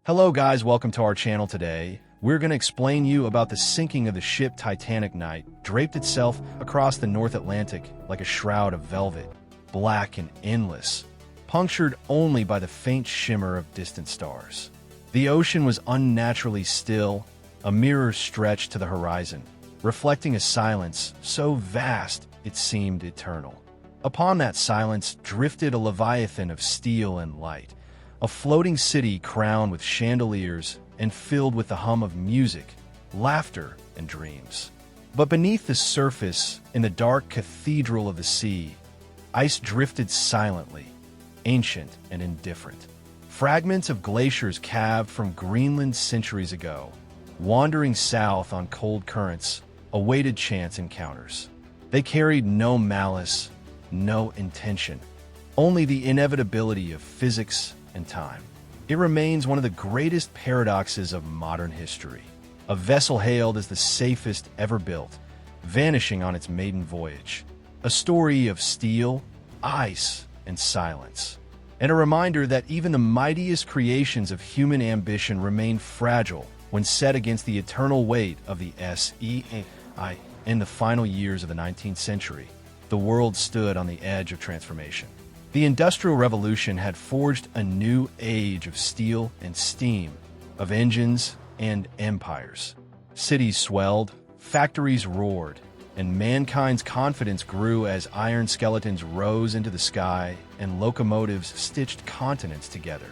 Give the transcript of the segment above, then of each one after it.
Hello guys, welcome to our channel today. We're going to explain you about the sinking of the ship Titanic night, draped itself across the North Atlantic like a shroud of velvet, black and endless, punctured only by the faint shimmer of distant stars. The ocean was unnaturally still, a mirror stretched to the horizon, reflecting a silence so vast it seemed eternal. Upon that silence drifted a leviathan of steel and light, a floating city crowned with chandeliers and filled with the hum of music, laughter, and dreams. But beneath the surface, in the dark cathedral of the sea, ice drifted silently, ancient and indifferent. Fragments of glaciers calved from Greenland centuries ago, wandering south on cold currents, awaited chance encounters. They carried no malice, no intention, only the inevitability of physics and time. It remains one of the greatest paradoxes of modern history. A vessel hailed as the safest ever built, vanishing on its maiden voyage. A story of steel, ice, and silence. And a reminder that even the mightiest creations of human ambition remain fragile when set against the eternal weight of the SEI. In the final years of the 19th century, the world stood on the edge of transformation. The Industrial Revolution had forged a new age of steel and steam, of engines and empires. Cities swelled, factories roared, and mankind's confidence grew as iron skeletons rose into the sky and locomotives stitched continents together.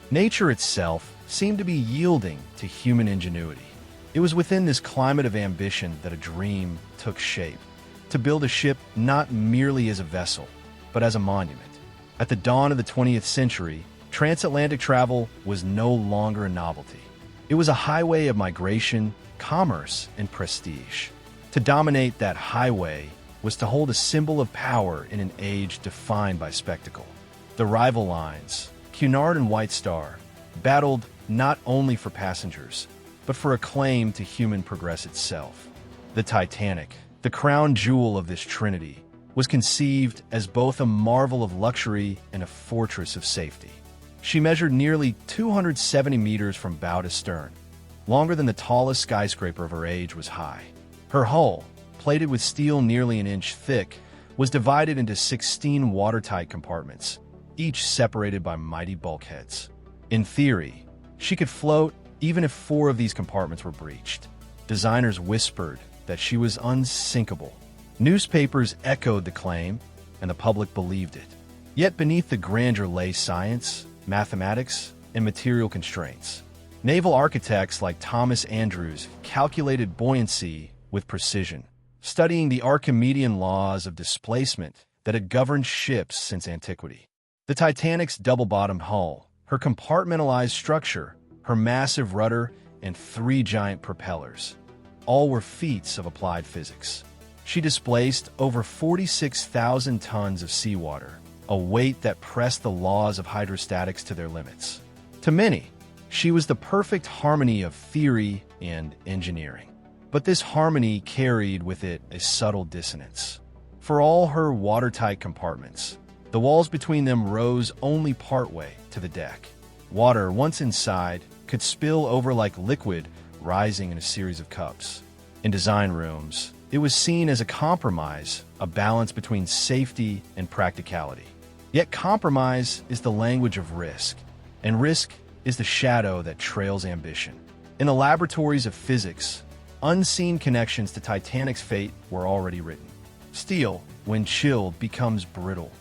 Nature itself seemed to be yielding to human ingenuity. It was within this climate of ambition that a dream took shape, to build a ship not merely as a vessel, but as a monument. At the dawn of the 20th century, transatlantic travel was no longer a novelty. It was a highway of migration, commerce, and prestige. To dominate that highway was to hold a symbol of power in an age defined by spectacle. The rival lines, Cunard and White Star, battled not only for passengers, but for a claim to human progress itself. The Titanic, the crown jewel of this trinity, was conceived as both a marvel of luxury and a fortress of safety. She measured nearly 270 meters from bow to stern, longer than the tallest skyscraper of her age was high. Her hull, plated with steel nearly an inch thick, was divided into 16 watertight compartments, each separated by mighty bulkheads. In theory, she could float even if 4 of these compartments were breached. Designers whispered that she was unsinkable. Newspapers echoed the claim, and the public believed it. Yet beneath the grandeur lay science, mathematics, and material constraints. Naval architects like Thomas Andrews calculated buoyancy with precision, studying the Archimedean laws of displacement that had governed ships since antiquity. The Titanic's double-bottomed hull, her compartmentalized structure, her massive rudder, and 3 giant propellers, all were feats of applied physics. She displaced over 46,000 tons of seawater, a weight that pressed the laws of hydrostatics to their limits. To many, she was the perfect harmony of theory and engineering. But this harmony carried with it a subtle dissonance. For all her watertight compartments, the walls between them rose only partway to the deck. Water, once inside, could spill over like liquid rising in a series of cups. In design rooms, it was seen as a compromise, a balance between safety and practicality. Yet compromise is the language of risk, and risk is the shadow that trails ambition. In the laboratories of physics, unseen connections to Titanic's fate were already written. Steel, when chilled, becomes brittle.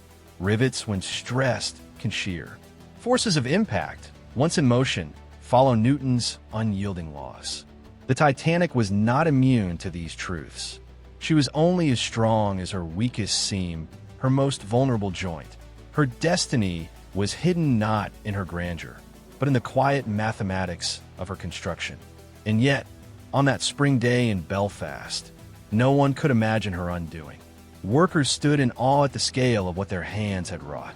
Rivets, when stressed, can shear. Forces of impact, once in motion, follow Newton's unyielding laws. The Titanic was not immune to these truths. She was only as strong as her weakest seam, her most vulnerable joint. Her destiny was hidden not in her grandeur, but in the quiet mathematics of her construction. And yet, on that spring day in Belfast, no one could imagine her undoing. Workers stood in awe at the scale of what their hands had wrought.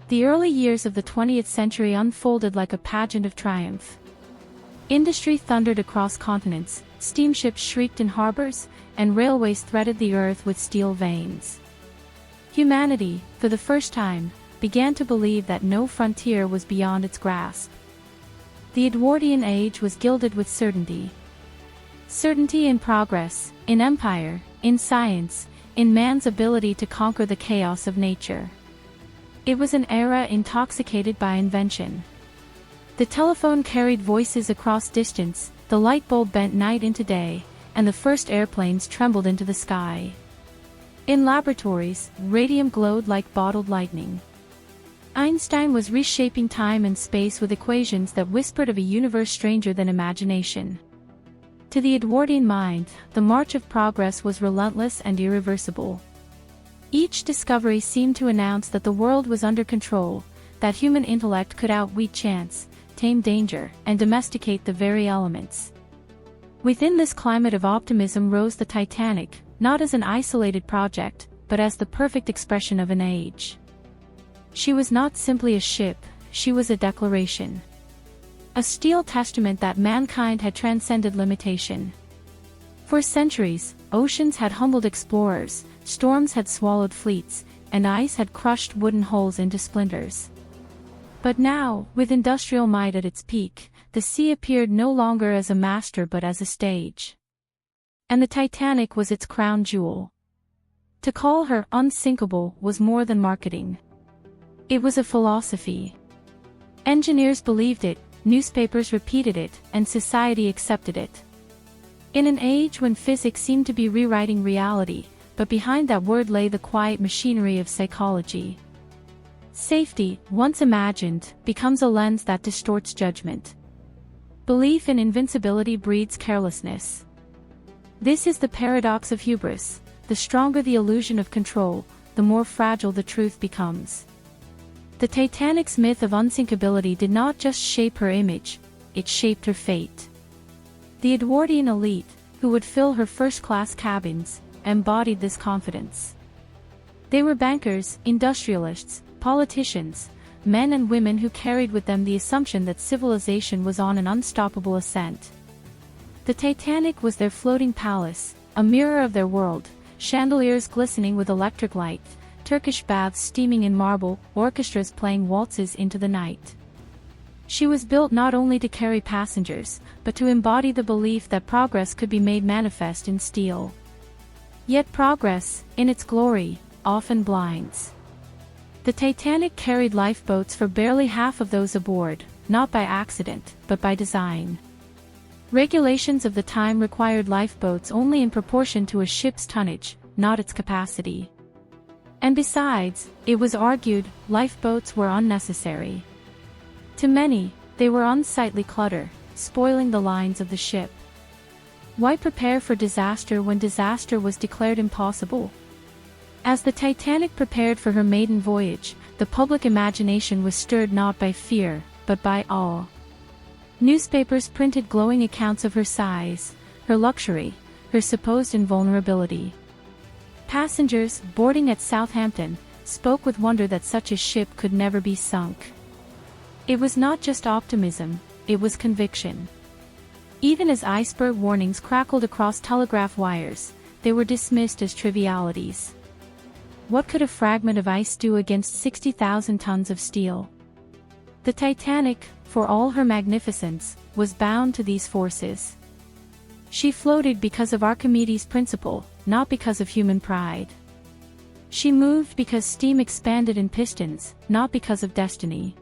The early years of the 20th century unfolded like a pageant of triumph. Industry thundered across continents, steamships shrieked in harbors, and railways threaded the earth with steel veins. Humanity, for the first time, began to believe that no frontier was beyond its grasp. The Edwardian age was gilded with certainty. Certainty in progress, in empire, in science, in man's ability to conquer the chaos of nature. It was an era intoxicated by invention. The telephone carried voices across distance, the light bulb bent night into day, and the first airplanes trembled into the sky. In laboratories, radium glowed like bottled lightning. Einstein was reshaping time and space with equations that whispered of a universe stranger than imagination. To the Edwardian mind, the march of progress was relentless and irreversible. Each discovery seemed to announce that the world was under control, that human intellect could outwit chance, tame danger, and domesticate the very elements. Within this climate of optimism rose the Titanic, not as an isolated project, but as the perfect expression of an age. She was not simply a ship, she was a declaration. A steel testament that mankind had transcended limitation. For centuries, oceans had humbled explorers, storms had swallowed fleets, and ice had crushed wooden hulls into splinters. But now, with industrial might at its peak, the sea appeared no longer as a master but as a stage. And the Titanic was its crown jewel. To call her unsinkable was more than marketing. It was a philosophy. Engineers believed it, newspapers repeated it, and society accepted it. In an age when physics seemed to be rewriting reality, but behind that word lay the quiet machinery of psychology. Safety, once imagined, becomes a lens that distorts judgment. Belief in invincibility breeds carelessness. This is the paradox of hubris. The stronger the illusion of control, the more fragile the truth becomes. The Titanic's myth of unsinkability did not just shape her image, it shaped her fate. The Edwardian elite, who would fill her first-class cabins, embodied this confidence. They were bankers, industrialists, politicians, men and women who carried with them the assumption that civilization was on an unstoppable ascent. The Titanic was their floating palace, a mirror of their world, chandeliers glistening with electric light, Turkish baths steaming in marble, orchestras playing waltzes into the night. She was built not only to carry passengers, but to embody the belief that progress could be made manifest in steel. Yet progress, in its glory, often blinds. The Titanic carried lifeboats for barely half of those aboard, not by accident, but by design. Regulations of the time required lifeboats only in proportion to a ship's tonnage, not its capacity. And besides, it was argued, lifeboats were unnecessary. To many, they were unsightly clutter, spoiling the lines of the ship. Why prepare for disaster when disaster was declared impossible? As the Titanic prepared for her maiden voyage, the public imagination was stirred not by fear, but by awe. Newspapers printed glowing accounts of her size, her luxury, her supposed invulnerability. Passengers, boarding at Southampton, spoke with wonder that such a ship could never be sunk. It was not just optimism, it was conviction. Even as iceberg warnings crackled across telegraph wires, they were dismissed as trivialities. What could a fragment of ice do against 60,000 tons of steel? The Titanic, for all her magnificence, was bound to these forces. She floated because of Archimedes' principle, not because of human pride. She moved because steam expanded in pistons, not because of destiny.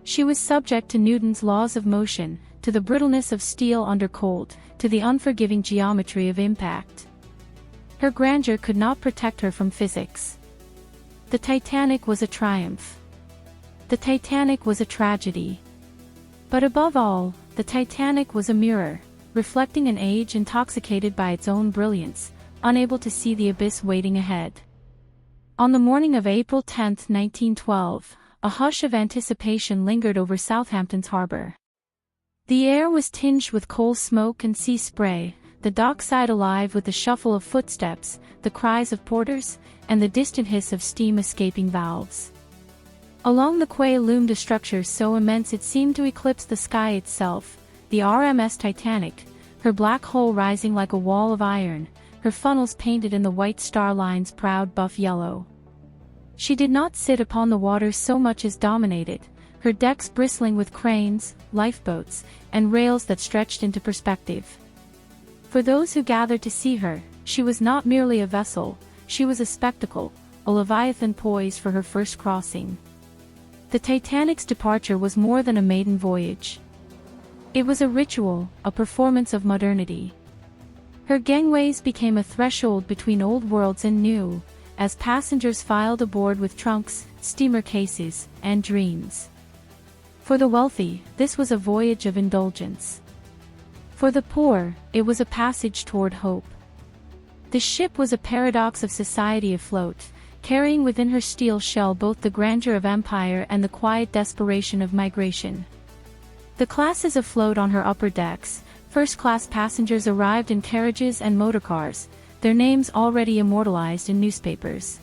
She was subject to Newton's laws of motion, to the brittleness of steel under cold, to the unforgiving geometry of impact. Her grandeur could not protect her from physics. The Titanic was a triumph. The Titanic was a tragedy. But above all, the Titanic was a mirror, reflecting an age intoxicated by its own brilliance, unable to see the abyss waiting ahead. On the morning of April 10, 1912, a hush of anticipation lingered over Southampton's harbor. The air was tinged with coal smoke and sea spray, the dockside alive with the shuffle of footsteps, the cries of porters, and the distant hiss of steam escaping valves. Along the quay loomed a structure so immense it seemed to eclipse the sky itself, the RMS Titanic, her black hull rising like a wall of iron, her funnels painted in the White Star Line's proud buff yellow. She did not sit upon the water so much as dominate it, her decks bristling with cranes, lifeboats, and rails that stretched into perspective. For those who gathered to see her, she was not merely a vessel, she was a spectacle, a leviathan poised for her first crossing. The Titanic's departure was more than a maiden voyage. It was a ritual, a performance of modernity. Her gangways became a threshold between old worlds and new, as passengers filed aboard with trunks, steamer cases, and dreams. For the wealthy, this was a voyage of indulgence. For the poor, it was a passage toward hope. The ship was a paradox of society afloat, carrying within her steel shell both the grandeur of empire and the quiet desperation of migration. The classes afloat on her upper decks, first-class passengers arrived in carriages and motorcars, their names already immortalized in newspapers.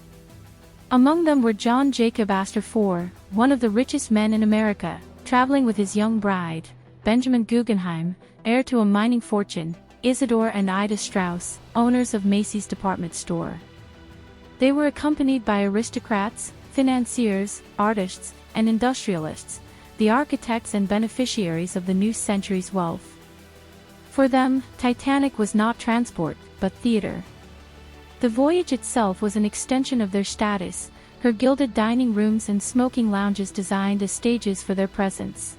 Among them were John Jacob Astor IV, one of the richest men in America, traveling with his young bride, Benjamin Guggenheim, heir to a mining fortune, Isidore and Ida Strauss, owners of Macy's department store. They were accompanied by aristocrats, financiers, artists, and industrialists, the architects and beneficiaries of the new century's wealth. For them, Titanic was not transport, but theater. The voyage itself was an extension of their status, her gilded dining rooms and smoking lounges designed as stages for their presence.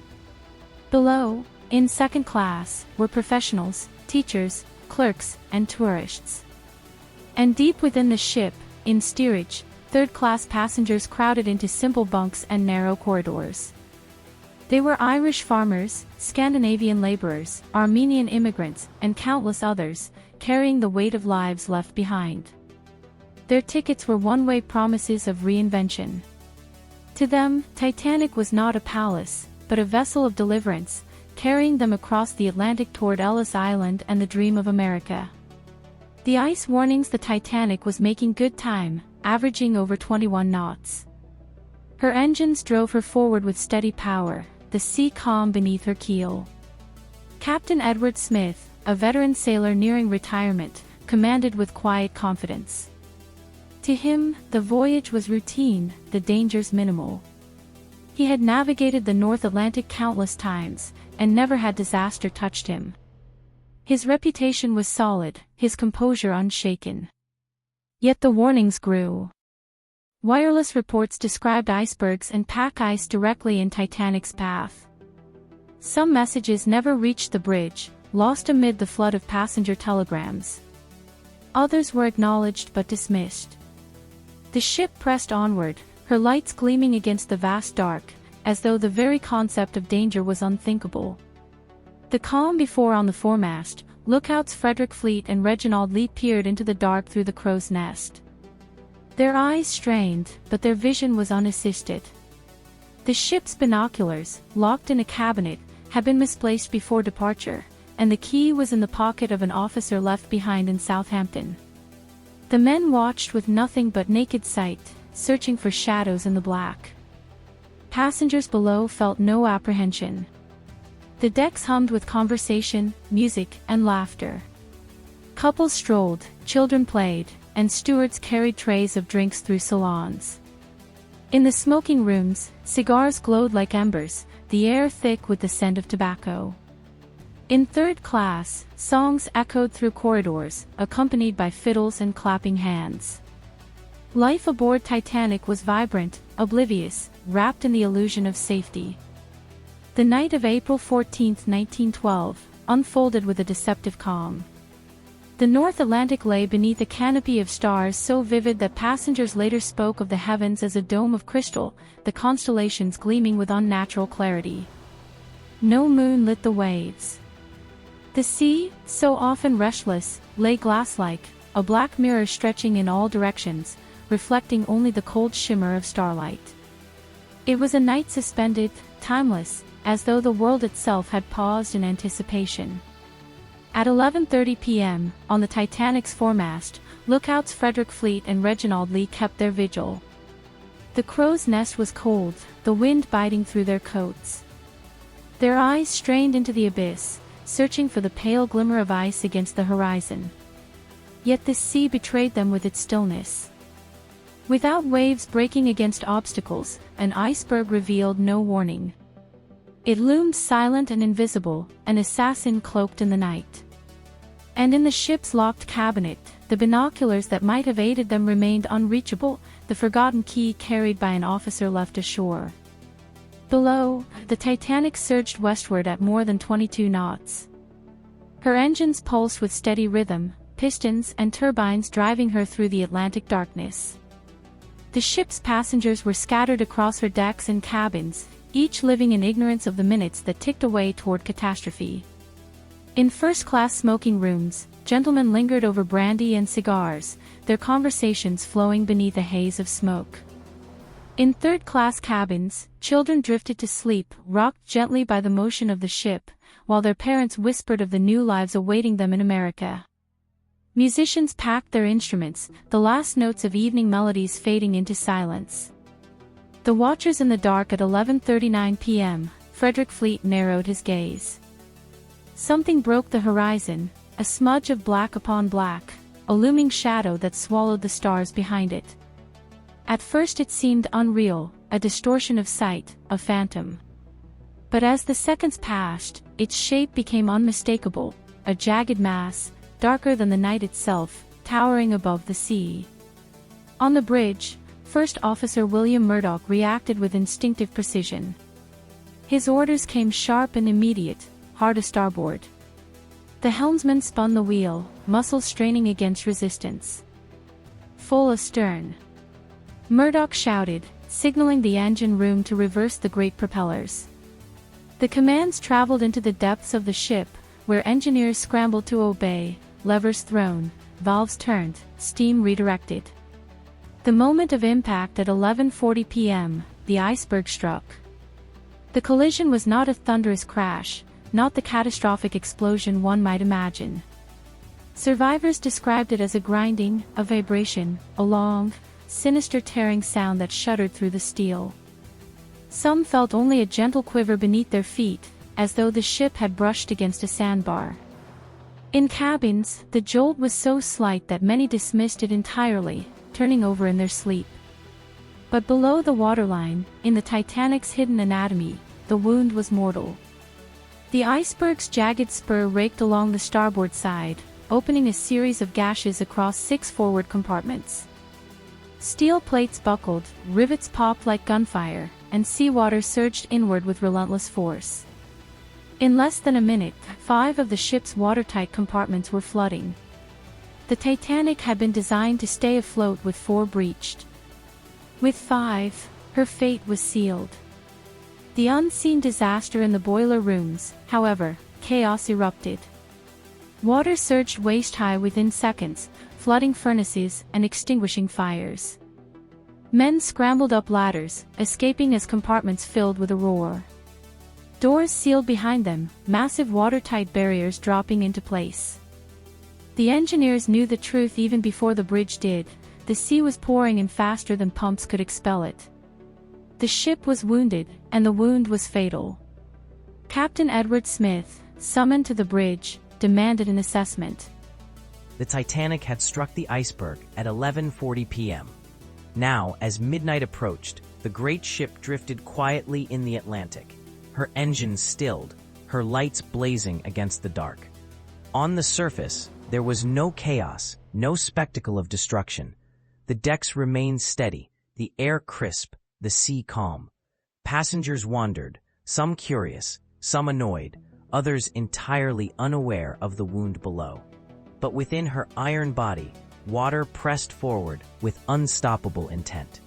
Below, in second class, were professionals, teachers, clerks, and tourists. And deep within the ship, in steerage, third-class passengers crowded into simple bunks and narrow corridors. They were Irish farmers, Scandinavian laborers, Armenian immigrants, and countless others, carrying the weight of lives left behind. Their tickets were one-way promises of reinvention. To them, Titanic was not a palace, but a vessel of deliverance, carrying them across the Atlantic toward Ellis Island and the dream of America. The ice warnings the Titanic was making good time, averaging over 21 knots. Her engines drove her forward with steady power, the sea calm beneath her keel. Captain Edward Smith, a veteran sailor nearing retirement, commanded with quiet confidence. To him, the voyage was routine, the dangers minimal. He had navigated the North Atlantic countless times, and never had disaster touched him. His reputation was solid, his composure unshaken. Yet the warnings grew. Wireless reports described icebergs and pack ice directly in Titanic's path. Some messages never reached the bridge, lost amid the flood of passenger telegrams. Others were acknowledged but dismissed. The ship pressed onward, her lights gleaming against the vast dark, as though the very concept of danger was unthinkable. The calm before on the foremast, lookouts Frederick Fleet and Reginald Lee peered into the dark through the crow's nest. Their eyes strained, but their vision was unassisted. The ship's binoculars, locked in a cabinet, had been misplaced before departure, and the key was in the pocket of an officer left behind in Southampton. The men watched with nothing but naked sight, searching for shadows in the black. Passengers below felt no apprehension. The decks hummed with conversation, music, and laughter. Couples strolled, children played, and stewards carried trays of drinks through salons. In the smoking rooms, cigars glowed like embers, the air thick with the scent of tobacco. In third class, songs echoed through corridors, accompanied by fiddles and clapping hands. Life aboard Titanic was vibrant, oblivious, wrapped in the illusion of safety. The night of April 14, 1912, unfolded with a deceptive calm. The North Atlantic lay beneath a canopy of stars so vivid that passengers later spoke of the heavens as a dome of crystal, the constellations gleaming with unnatural clarity. No moon lit the waves. The sea, so often restless, lay glass-like, a black mirror stretching in all directions, reflecting only the cold shimmer of starlight. It was a night suspended, timeless, as though the world itself had paused in anticipation. At 11:30 p.m., on the Titanic's foremast, lookouts Frederick Fleet and Reginald Lee kept their vigil. The crow's nest was cold, the wind biting through their coats. Their eyes strained into the abyss, searching for the pale glimmer of ice against the horizon. Yet this sea betrayed them with its stillness. Without waves breaking against obstacles, an iceberg revealed no warning. It loomed silent and invisible, an assassin cloaked in the night. And in the ship's locked cabinet, the binoculars that might have aided them remained unreachable, the forgotten key carried by an officer left ashore. Below, the Titanic surged westward at more than 22 knots. Her engines pulsed with steady rhythm, pistons and turbines driving her through the Atlantic darkness. The ship's passengers were scattered across her decks and cabins, each living in ignorance of the minutes that ticked away toward catastrophe. In first-class smoking rooms, gentlemen lingered over brandy and cigars, their conversations flowing beneath a haze of smoke. In third-class cabins, children drifted to sleep, rocked gently by the motion of the ship, while their parents whispered of the new lives awaiting them in America. Musicians packed their instruments, the last notes of evening melodies fading into silence. The watchers in the dark at 11:39 p.m., Frederick Fleet narrowed his gaze. Something broke the horizon, a smudge of black upon black, a looming shadow that swallowed the stars behind it. At first it seemed unreal, a distortion of sight, a phantom. But as the seconds passed, its shape became unmistakable, a jagged mass, darker than the night itself, towering above the sea. On the bridge, First Officer William Murdoch reacted with instinctive precision. His orders came sharp and immediate, hard a starboard. The helmsman spun the wheel, muscles straining against resistance. Full astern. Murdoch shouted, signaling the engine room to reverse the great propellers. The commands traveled into the depths of the ship, where engineers scrambled to obey, levers thrown, valves turned, steam redirected. The moment of impact at 11:40 p.m., the iceberg struck. The collision was not a thunderous crash, not the catastrophic explosion one might imagine. Survivors described it as a grinding, a vibration, a long, sinister tearing sound that shuddered through the steel. Some felt only a gentle quiver beneath their feet, as though the ship had brushed against a sandbar. In cabins, the jolt was so slight that many dismissed it entirely, turning over in their sleep. But below the waterline, in the Titanic's hidden anatomy, the wound was mortal. The iceberg's jagged spur raked along the starboard side, opening a series of gashes across 6 forward compartments. Steel plates buckled, rivets popped like gunfire, and seawater surged inward with relentless force. In less than a minute, 5 of the ship's watertight compartments were flooding. The Titanic had been designed to stay afloat with 4 breached. With 5, her fate was sealed. The unseen disaster in the boiler rooms, however, chaos erupted. Water surged waist-high within seconds, flooding furnaces and extinguishing fires. Men scrambled up ladders, escaping as compartments filled with a roar. Doors sealed behind them, massive watertight barriers dropping into place. The engineers knew the truth even before the bridge did. The sea was pouring in faster than pumps could expel it. The ship was wounded, and the wound was fatal. Captain Edward Smith, summoned to the bridge, demanded an assessment. The Titanic had struck the iceberg at 11:40 p.m. Now, as midnight approached, the great ship drifted quietly in the Atlantic, her engines stilled, her lights blazing against the dark. On the surface, there was no chaos, no spectacle of destruction. The decks remained steady, the air crisp, the sea calm. Passengers wandered, some curious, some annoyed, others entirely unaware of the wound below. But within her iron body, water pressed forward with unstoppable intent.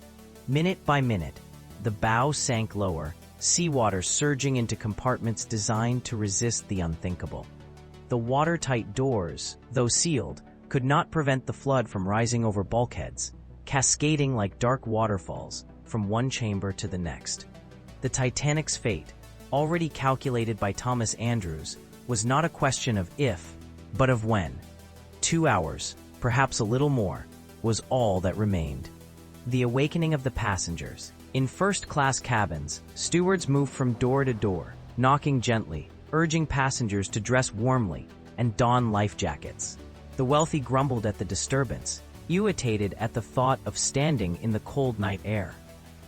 Minute by minute, the bow sank lower, seawater surging into compartments designed to resist the unthinkable. The watertight doors, though sealed, could not prevent the flood from rising over bulkheads, cascading like dark waterfalls from one chamber to the next. The Titanic's fate, already calculated by Thomas Andrews, was not a question of if, but of when. 2 hours, perhaps a little more, was all that remained. The awakening of the passengers. In first-class cabins, stewards moved from door to door, knocking gently, urging passengers to dress warmly and don life jackets. The wealthy grumbled at the disturbance, irritated at the thought of standing in the cold night air.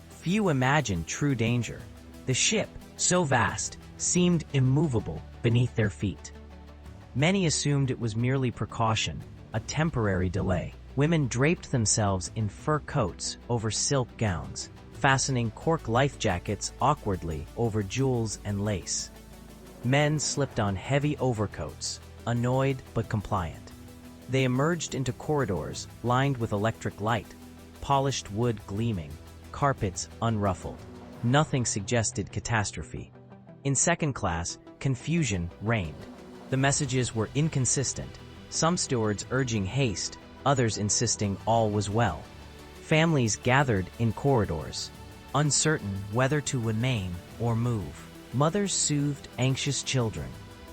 Few imagined true danger. The ship, so vast, seemed immovable beneath their feet. Many assumed it was merely precaution, a temporary delay. Women draped themselves in fur coats over silk gowns, fastening cork life jackets awkwardly over jewels and lace. Men slipped on heavy overcoats, annoyed but compliant. They emerged into corridors lined with electric light, polished wood gleaming, carpets unruffled. Nothing suggested catastrophe. In second class, confusion reigned. The messages were inconsistent, some stewards urging haste, others insisting all was well. Families gathered in corridors, uncertain whether to remain or move. Mothers soothed anxious children.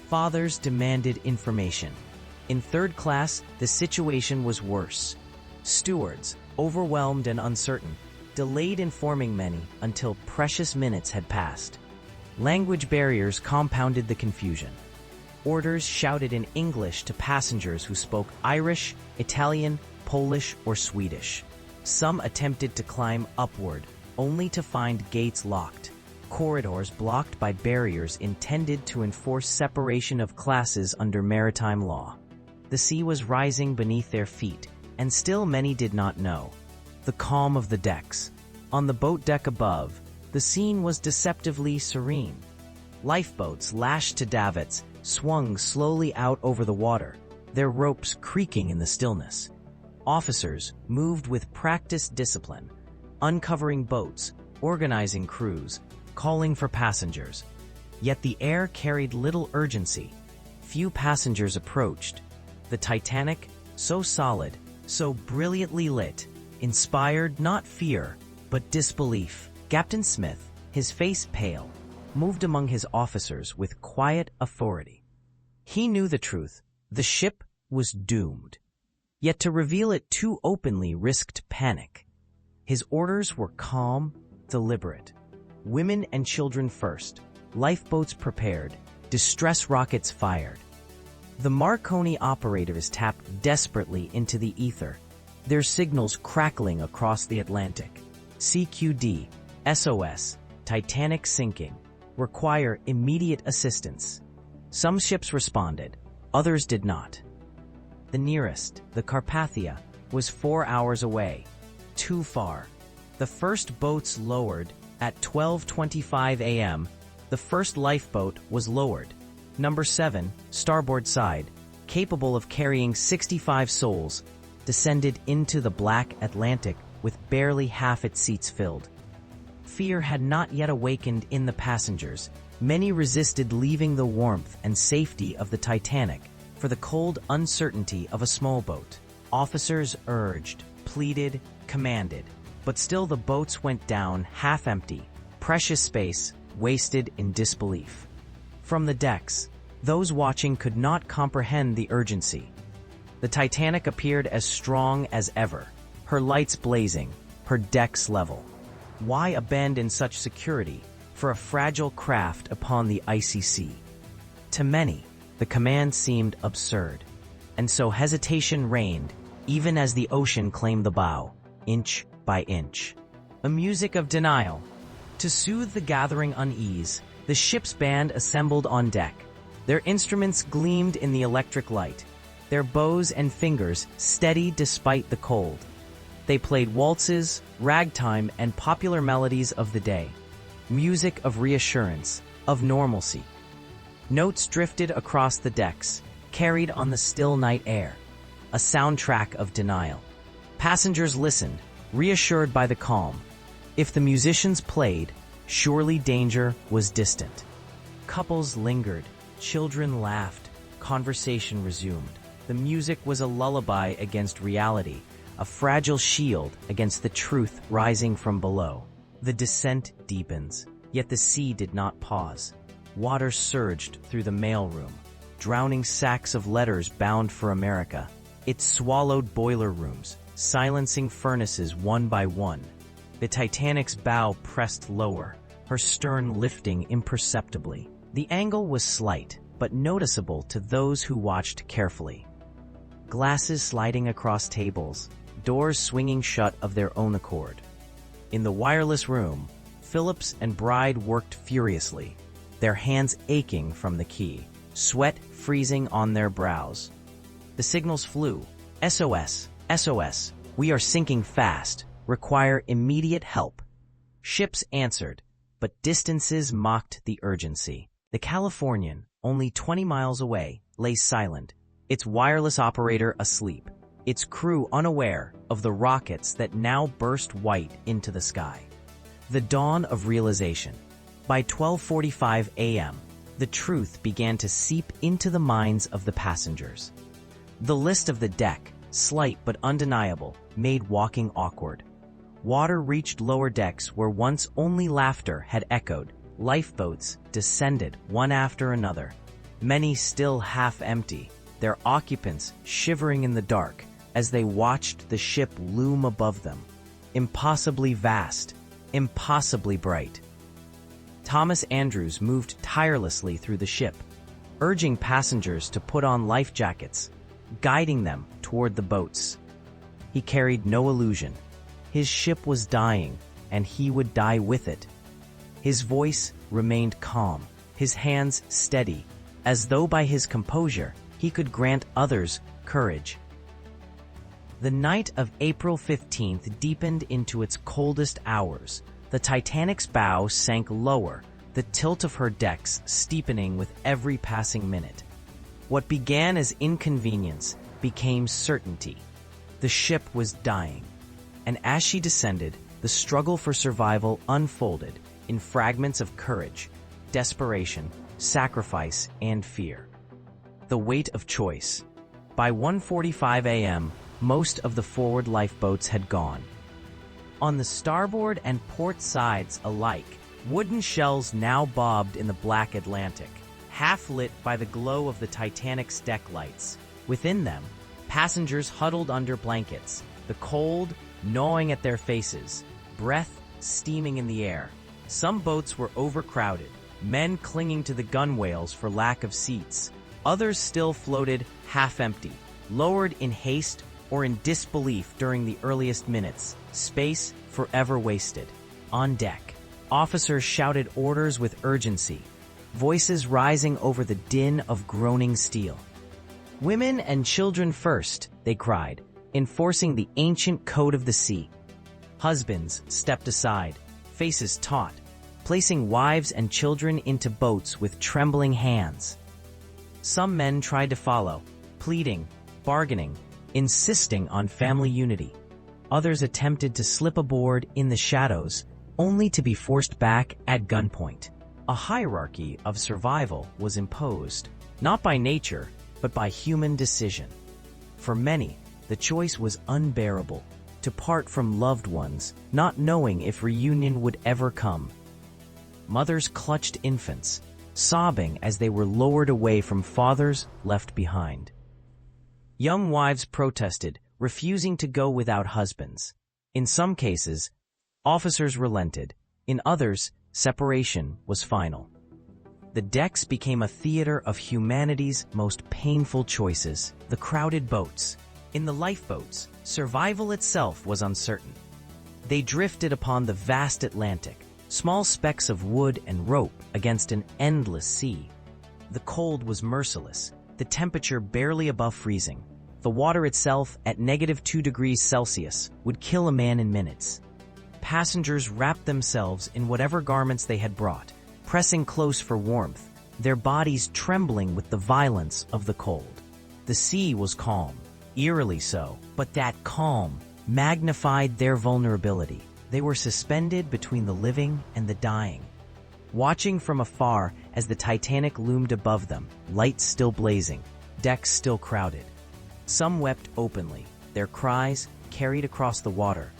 Fathers demanded information. In third class, the situation was worse. Stewards, overwhelmed and uncertain, delayed informing many until precious minutes had passed. Language barriers compounded the confusion. Orders shouted in English to passengers who spoke Irish, Italian, Polish, or Swedish. Some attempted to climb upward, only to find gates locked, corridors blocked by barriers intended to enforce separation of classes under maritime law. The sea was rising beneath their feet, and still many did not know. The calm of the decks. On the boat deck above, the scene was deceptively serene. Lifeboats lashed to davits swung slowly out over the water, their ropes creaking in the stillness. Officers moved with practiced discipline, uncovering boats, organizing crews, calling for passengers. Yet the air carried little urgency. Few passengers approached. The Titanic, so solid, so brilliantly lit, inspired not fear, but disbelief. Captain Smith, his face pale, moved among his officers with quiet authority. He knew the truth. The ship was doomed. Yet to reveal it too openly risked panic. His orders were calm, deliberate. Women and children first, lifeboats prepared, distress rockets fired. The Marconi operators tapped desperately into the ether, their signals crackling across the Atlantic. CQD, SOS, Titanic sinking, require immediate assistance. Some ships responded, others did not. The nearest, the Carpathia, was 4 hours away, too far. The first boats lowered at 12:25 a.m. The first lifeboat was lowered. Number 7, starboard side, capable of carrying 65 souls, descended into the black Atlantic with barely half its seats filled. Fear had not yet awakened in the passengers. Many resisted leaving the warmth and safety of the Titanic for the cold uncertainty of a small boat. Officers urged, pleaded, commanded, but still the boats went down half empty, precious space wasted in disbelief. From the decks, those watching could not comprehend the urgency. The Titanic appeared as strong as ever, her lights blazing, her decks level. Why abandon such security for a fragile craft upon the icy sea? To many, the command seemed absurd, and so hesitation reigned, even as the ocean claimed the bow, inch by inch. A music of denial. To soothe the gathering unease, the ship's band assembled on deck. Their instruments gleamed in the electric light, their bows and fingers steady despite the cold. They played waltzes, ragtime, and popular melodies of the day. Music of reassurance, of normalcy. Notes drifted across the decks, carried on the still night air. A soundtrack of denial. Passengers listened, reassured by the calm. If the musicians played, surely danger was distant. Couples lingered, children laughed, conversation resumed. The music was a lullaby against reality, a fragile shield against the truth rising from below. The descent deepens, yet the sea did not pause. Water surged through the mailroom, drowning sacks of letters bound for America. It swallowed boiler rooms, silencing furnaces one by one. The Titanic's bow pressed lower, her stern lifting imperceptibly. The angle was slight, but noticeable to those who watched carefully. Glasses sliding across tables, doors swinging shut of their own accord. In the wireless room, Phillips and Bride worked furiously, their hands aching from the key, sweat freezing on their brows. The signals flew. SOS, SOS, we are sinking fast, require immediate help. Ships answered, but distances mocked the urgency. The Californian, only 20 miles away, lay silent, its wireless operator asleep, its crew unaware of the rockets that now burst white into the sky. The dawn of realization. By 12:45 a.m., the truth began to seep into the minds of the passengers. The list of the deck, slight but undeniable, made walking awkward. Water reached lower decks where once only laughter had echoed. Lifeboats descended one after another, many still half empty, their occupants shivering in the dark as they watched the ship loom above them. Impossibly vast, impossibly bright. Thomas Andrews moved tirelessly through the ship, urging passengers to put on life jackets, guiding them toward the boats. He carried no illusion. His ship was dying, and he would die with it. His voice remained calm, his hands steady, as though by his composure he could grant others courage. The night of April 15th deepened into its coldest hours. The Titanic's bow sank lower, the tilt of her decks steepening with every passing minute. What began as inconvenience became certainty. The ship was dying, and as she descended, the struggle for survival unfolded in fragments of courage, desperation, sacrifice, and fear. The weight of choice. By 1:45 a.m., most of the forward lifeboats had gone. On the starboard and port sides alike, wooden shells now bobbed in the black Atlantic, half lit by the glow of the Titanic's deck lights. Within them, passengers huddled under blankets, the cold gnawing at their faces, breath steaming in the air. Some boats were overcrowded, men clinging to the gunwales for lack of seats. Others still floated half-empty, lowered in haste or in disbelief during the earliest minutes, space forever wasted. On deck, officers shouted orders with urgency, voices rising over the din of groaning steel. "Women and children first," they cried, enforcing the ancient code of the sea. Husbands stepped aside, faces taut, placing wives and children into boats with trembling hands. Some men tried to follow, pleading, bargaining, insisting on family unity. Others attempted to slip aboard in the shadows, only to be forced back at gunpoint. A hierarchy of survival was imposed, not by nature, but by human decision. For many, the choice was unbearable, to part from loved ones, not knowing if reunion would ever come. Mothers clutched infants, sobbing as they were lowered away from fathers left behind. Young wives protested, refusing to go without husbands. In some cases, officers relented. In others, separation was final. The decks became a theater of humanity's most painful choices. The crowded boats. In the lifeboats, survival itself was uncertain. They drifted upon the vast Atlantic, small specks of wood and rope against an endless sea. The cold was merciless, the temperature barely above freezing. The water itself, at -2 degrees Celsius, would kill a man in minutes. Passengers wrapped themselves in whatever garments they had brought, pressing close for warmth, their bodies trembling with the violence of the cold. The sea was calm, eerily so, but that calm magnified their vulnerability. They were suspended between the living and the dying, watching from afar as the Titanic loomed above them, lights still blazing, decks still crowded. Some wept openly, their cries carried across the water.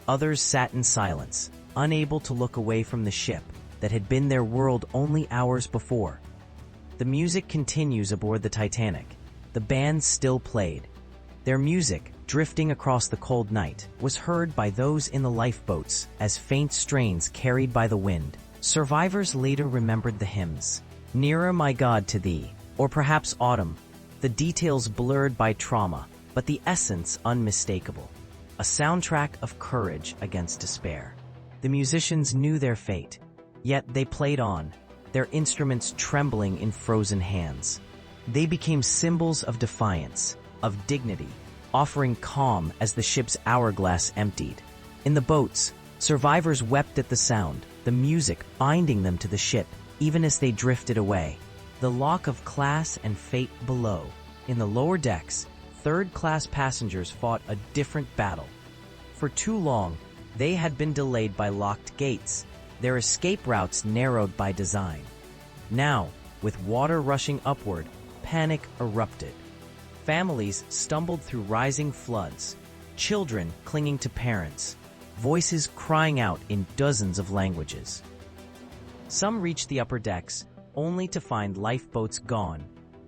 Others sat in silence, unable to look away from the ship that had been their world only hours before. The music continues aboard the Titanic. The band still played. Their music, drifting across the cold night, was heard by those in the lifeboats as faint strains carried by the wind. Survivors later remembered the hymns, "Nearer, My God, to Thee," or perhaps "Autumn," the details blurred by trauma, but the essence unmistakable. a soundtrack of courage against despair. The musicians knew their fate, yet they played on, their instruments trembling in frozen hands. They became symbols of defiance, of dignity, offering calm as the ship's hourglass emptied. In the boats, survivors wept at the sound, the music binding them to the ship, even as they drifted away. The lock of class and fate below. In the lower decks, third-class passengers fought a different battle. For too long, they had been delayed by locked gates, their escape routes narrowed by design. Now, with water rushing upward, panic erupted. Families stumbled through rising floods, children clinging to parents, voices crying out in dozens of languages. Some reached the upper decks, only to find lifeboats gone,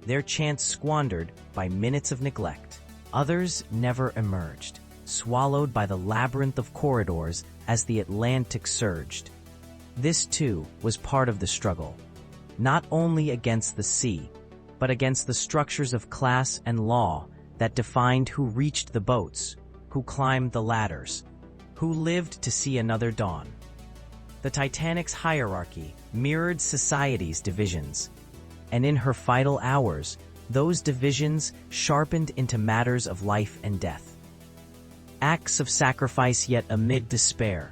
their chance squandered by minutes of neglect. Others never emerged, swallowed by the labyrinth of corridors as the Atlantic surged. This, too, was part of the struggle, not only against the sea, but against the structures of class and law that defined who reached the boats, who climbed the ladders, who lived to see another dawn. The Titanic's hierarchy mirrored society's divisions, and in her final hours, those divisions sharpened into matters of life and death. Acts of sacrifice yet amid despair.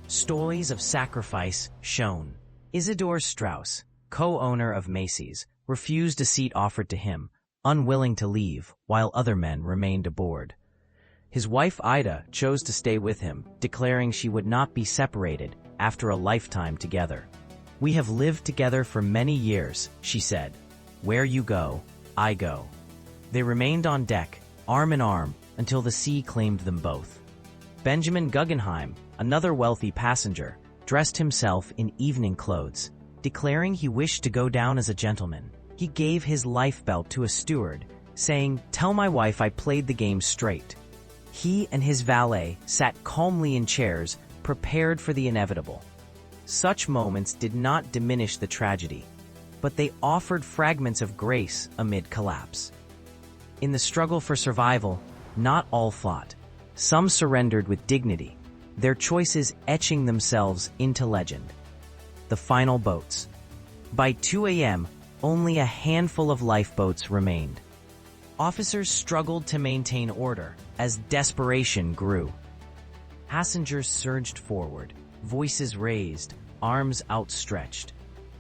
Stories of sacrifice shown. Isidor Strauss, co-owner of Macy's, refused a seat offered to him, unwilling to leave, while other men remained aboard. His wife Ida chose to stay with him, declaring she would not be separated after a lifetime together. "We have lived together for many years," she said. "Where you go, I go." They remained on deck, arm in arm, until the sea claimed them both. Benjamin Guggenheim, another wealthy passenger, dressed himself in evening clothes, declaring he wished to go down as a gentleman. He gave his lifebelt to a steward, saying, "Tell my wife I played the game straight." He and his valet sat calmly in chairs, prepared for the inevitable. Such moments did not diminish the tragedy, but they offered fragments of grace amid collapse. In the struggle for survival, not all fought. Some surrendered with dignity, their choices etching themselves into legend. The final boats. By 2 a.m., only a handful of lifeboats remained. Officers struggled to maintain order as desperation grew. Passengers surged forward, voices raised, arms outstretched.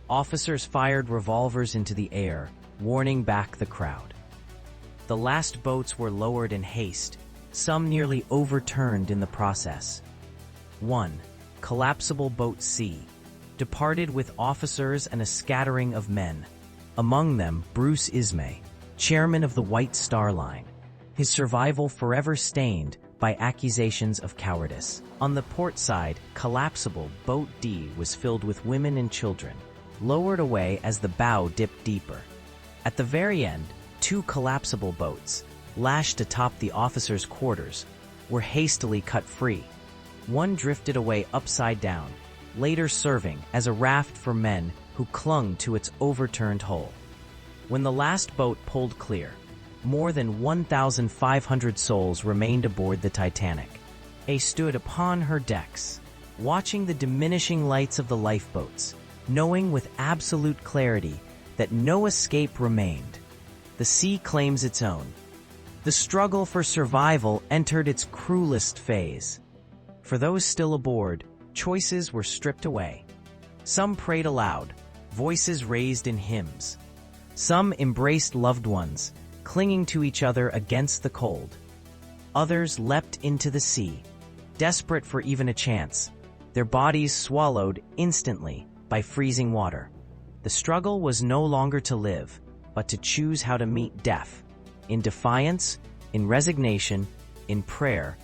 Officers fired revolvers into the air, warning back the crowd. The last boats were lowered in haste, some nearly overturned in the process. 1. Collapsible Boat C. Departed with officers and a scattering of men. Among them, Bruce Ismay, chairman of the White Star Line, his survival forever stained by accusations of cowardice. On the port side, collapsible Boat D was filled with women and children, lowered away as the bow dipped deeper. At the very end, 2 collapsible boats, lashed atop the officers' quarters, were hastily cut free. One drifted away upside down, later serving as a raft for men who clung to its overturned hull. When the last boat pulled clear, more than 1,500 souls remained aboard the Titanic. They stood upon her decks, watching the diminishing lights of the lifeboats, knowing with absolute clarity that no escape remained. The sea claims its own. The struggle for survival entered its cruelest phase. For those still aboard, choices were stripped away. Some prayed aloud, voices raised in hymns. Some embraced loved ones, clinging to each other against the cold. Others leapt into the sea, desperate for even a chance, their bodies swallowed instantly by freezing water. The struggle was no longer to live, but to choose how to meet death, in defiance, in resignation, in prayer,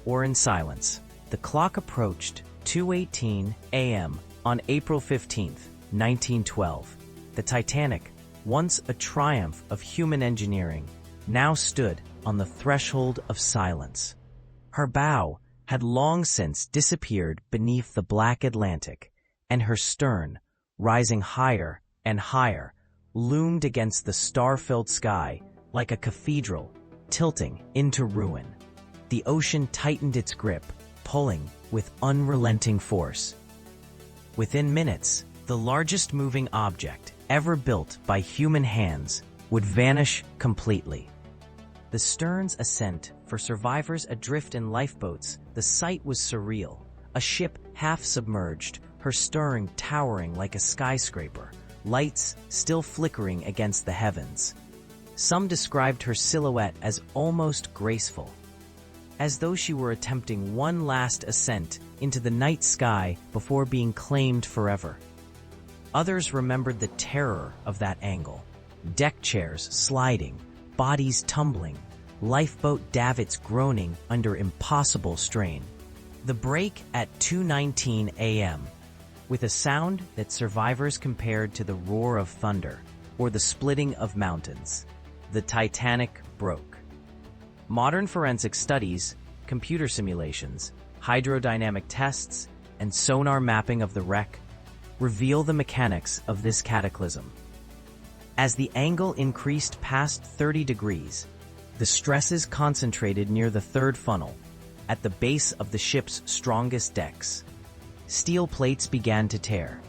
or in silence. The clock approached 2:18 a.m. on April 15, 1912. The Titanic, once a triumph of human engineering, now stood on the threshold of silence. Her bow had long since disappeared beneath the black Atlantic, and her stern, rising higher and higher, loomed against the star-filled sky like a cathedral tilting into ruin. the ocean tightened its grip, pulling with unrelenting force. Within minutes, the largest moving object ever built by human hands would vanish completely. The stern's ascent, for survivors adrift in lifeboats, the sight was surreal. A ship half submerged, her stern towering like a skyscraper, lights still flickering against the heavens. Some described her silhouette as almost graceful, as though she were attempting one last ascent into the night sky before being claimed forever. Others remembered the terror of that angle. Deck chairs sliding, bodies tumbling, lifeboat davits groaning under impossible strain. The break at 2:19 a.m., with a sound that survivors compared to the roar of thunder or the splitting of mountains. The Titanic broke. Modern forensic studies, computer simulations, hydrodynamic tests, and sonar mapping of the wreck reveal the mechanics of this cataclysm. As the angle increased past 30 degrees, the stresses concentrated near the third funnel, at the base of the ship's strongest decks. Steel plates began to tear.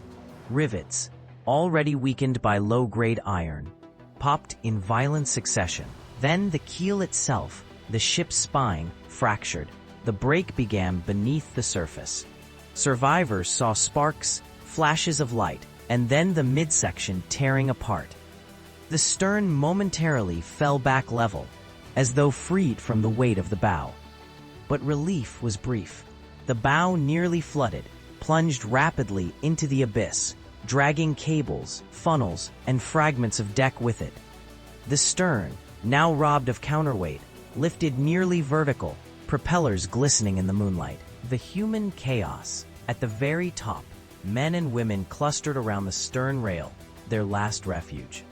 Rivets, already weakened by low-grade iron, popped in violent succession. Then the keel itself, the ship's spine, fractured. The break began beneath the surface. Survivors saw sparks, flashes of light, and then the midsection tearing apart. The stern momentarily fell back level, as though freed from the weight of the bow. But relief was brief. The bow nearly flooded, plunged rapidly into the abyss, dragging cables, funnels, and fragments of deck with it. The stern, now robbed of counterweight, lifted nearly vertical, propellers glistening in the moonlight. The human chaos. At the very top, men and women clustered around the stern rail, their last refuge.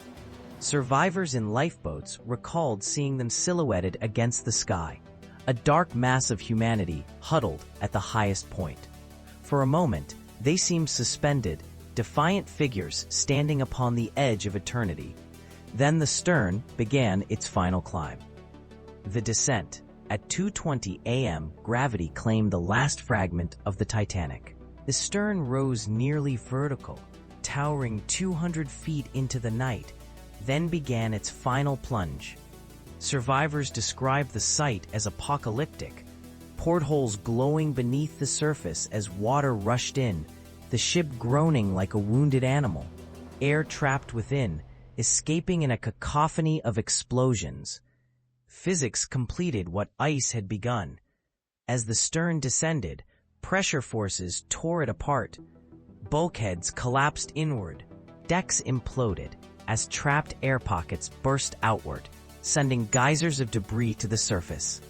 Survivors in lifeboats recalled seeing them silhouetted against the sky, a dark mass of humanity huddled at the highest point. For a moment, they seemed suspended, defiant figures standing upon the edge of eternity. Then the stern began its final climb. The descent. At 2:20 a.m., gravity claimed the last fragment of the Titanic. The stern rose nearly vertical, towering 200 feet into the night, then began its final plunge. Survivors described the sight as apocalyptic, portholes glowing beneath the surface as water rushed in, the ship groaning like a wounded animal, air trapped within, escaping in a cacophony of explosions. Physics completed what ice had begun. As the stern descended, pressure forces tore it apart. Bulkheads collapsed inward. Decks imploded as trapped air pockets burst outward, sending geysers of debris to the surface.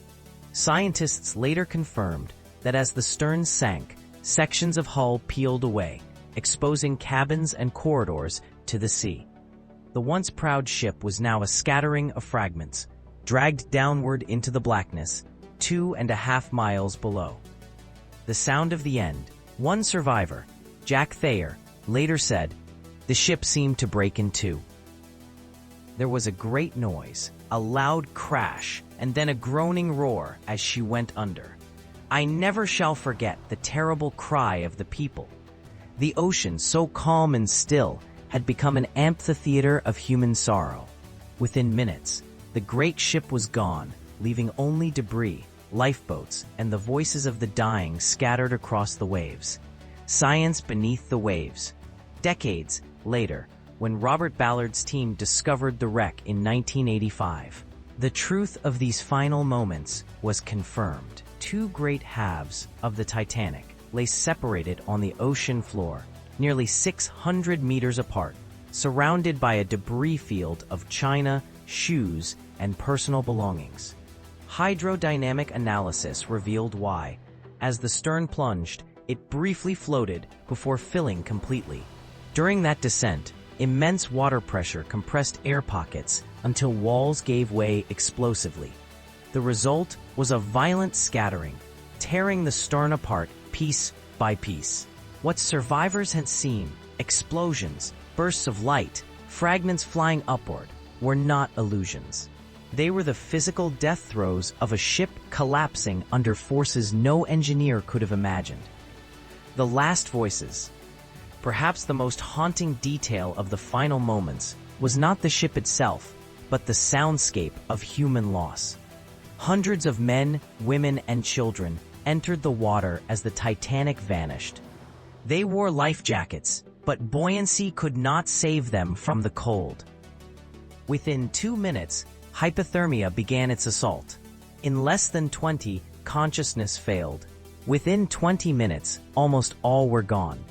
Scientists later confirmed that as the stern sank, sections of hull peeled away, exposing cabins and corridors to the sea. The once proud ship was now a scattering of fragments, dragged downward into the blackness, 2.5 miles below. The sound of the end. One survivor, Jack Thayer, later said, "The ship seemed to break in two. There was a great noise, a loud crash, and then a groaning roar as she went under. I never shall forget the terrible cry of the people. The ocean, so calm and still, had become an amphitheater of human sorrow. Within minutes, the great ship was gone, leaving only debris, lifeboats, and the voices of the dying scattered across the waves. Science beneath the waves." Decades later, when Robert Ballard's team discovered the wreck in 1985, the truth of these final moments was confirmed. Two great halves of the Titanic lay separated on the ocean floor, nearly 600 meters apart, surrounded by a debris field of china, shoes, and personal belongings. Hydrodynamic analysis revealed why. As the stern plunged, it briefly floated before filling completely. During that descent, immense water pressure compressed air pockets until walls gave way explosively. The result was a violent scattering, tearing the stern apart piece by piece. What survivors had seen, explosions, bursts of light, fragments flying upward, were not illusions. They were the physical death throes of a ship collapsing under forces no engineer could have imagined. The last voices. Perhaps the most haunting detail of the final moments was not the ship itself, but the soundscape of human loss. Hundreds of men, women, and children entered the water as the Titanic vanished. They wore life jackets, but buoyancy could not save them from the cold. Within 2 minutes, hypothermia began its assault. In less than 20, consciousness failed. Within 20 minutes, almost all were gone.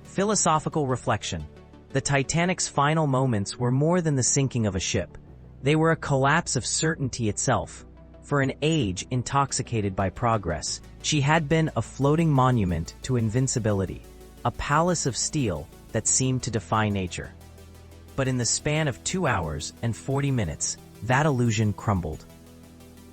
Philosophical reflection. The Titanic's final moments were more than the sinking of a ship. They were a collapse of certainty itself. For an age intoxicated by progress, she had been a floating monument to invincibility, a palace of steel that seemed to defy nature. But in the span of 2 hours and 40 minutes, that illusion crumbled.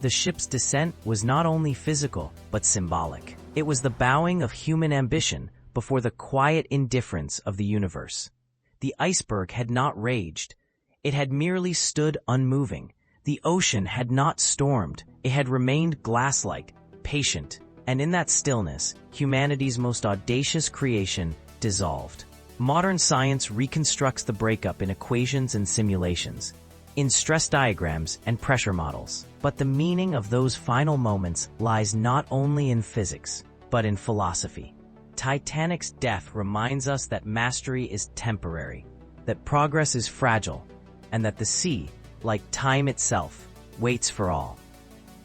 The ship's descent was not only physical, but symbolic. It was the bowing of human ambition before the quiet indifference of the universe. The iceberg had not raged. It had merely stood unmoving. The ocean had not stormed. It had remained glass-like, patient, and in that stillness, humanity's most audacious creation dissolved. Modern science reconstructs the breakup in equations and simulations, in stress diagrams and pressure models. But the meaning of those final moments lies not only in physics, but in philosophy. Titanic's death reminds us that mastery is temporary, that progress is fragile, and that the sea, like time itself, waits for all.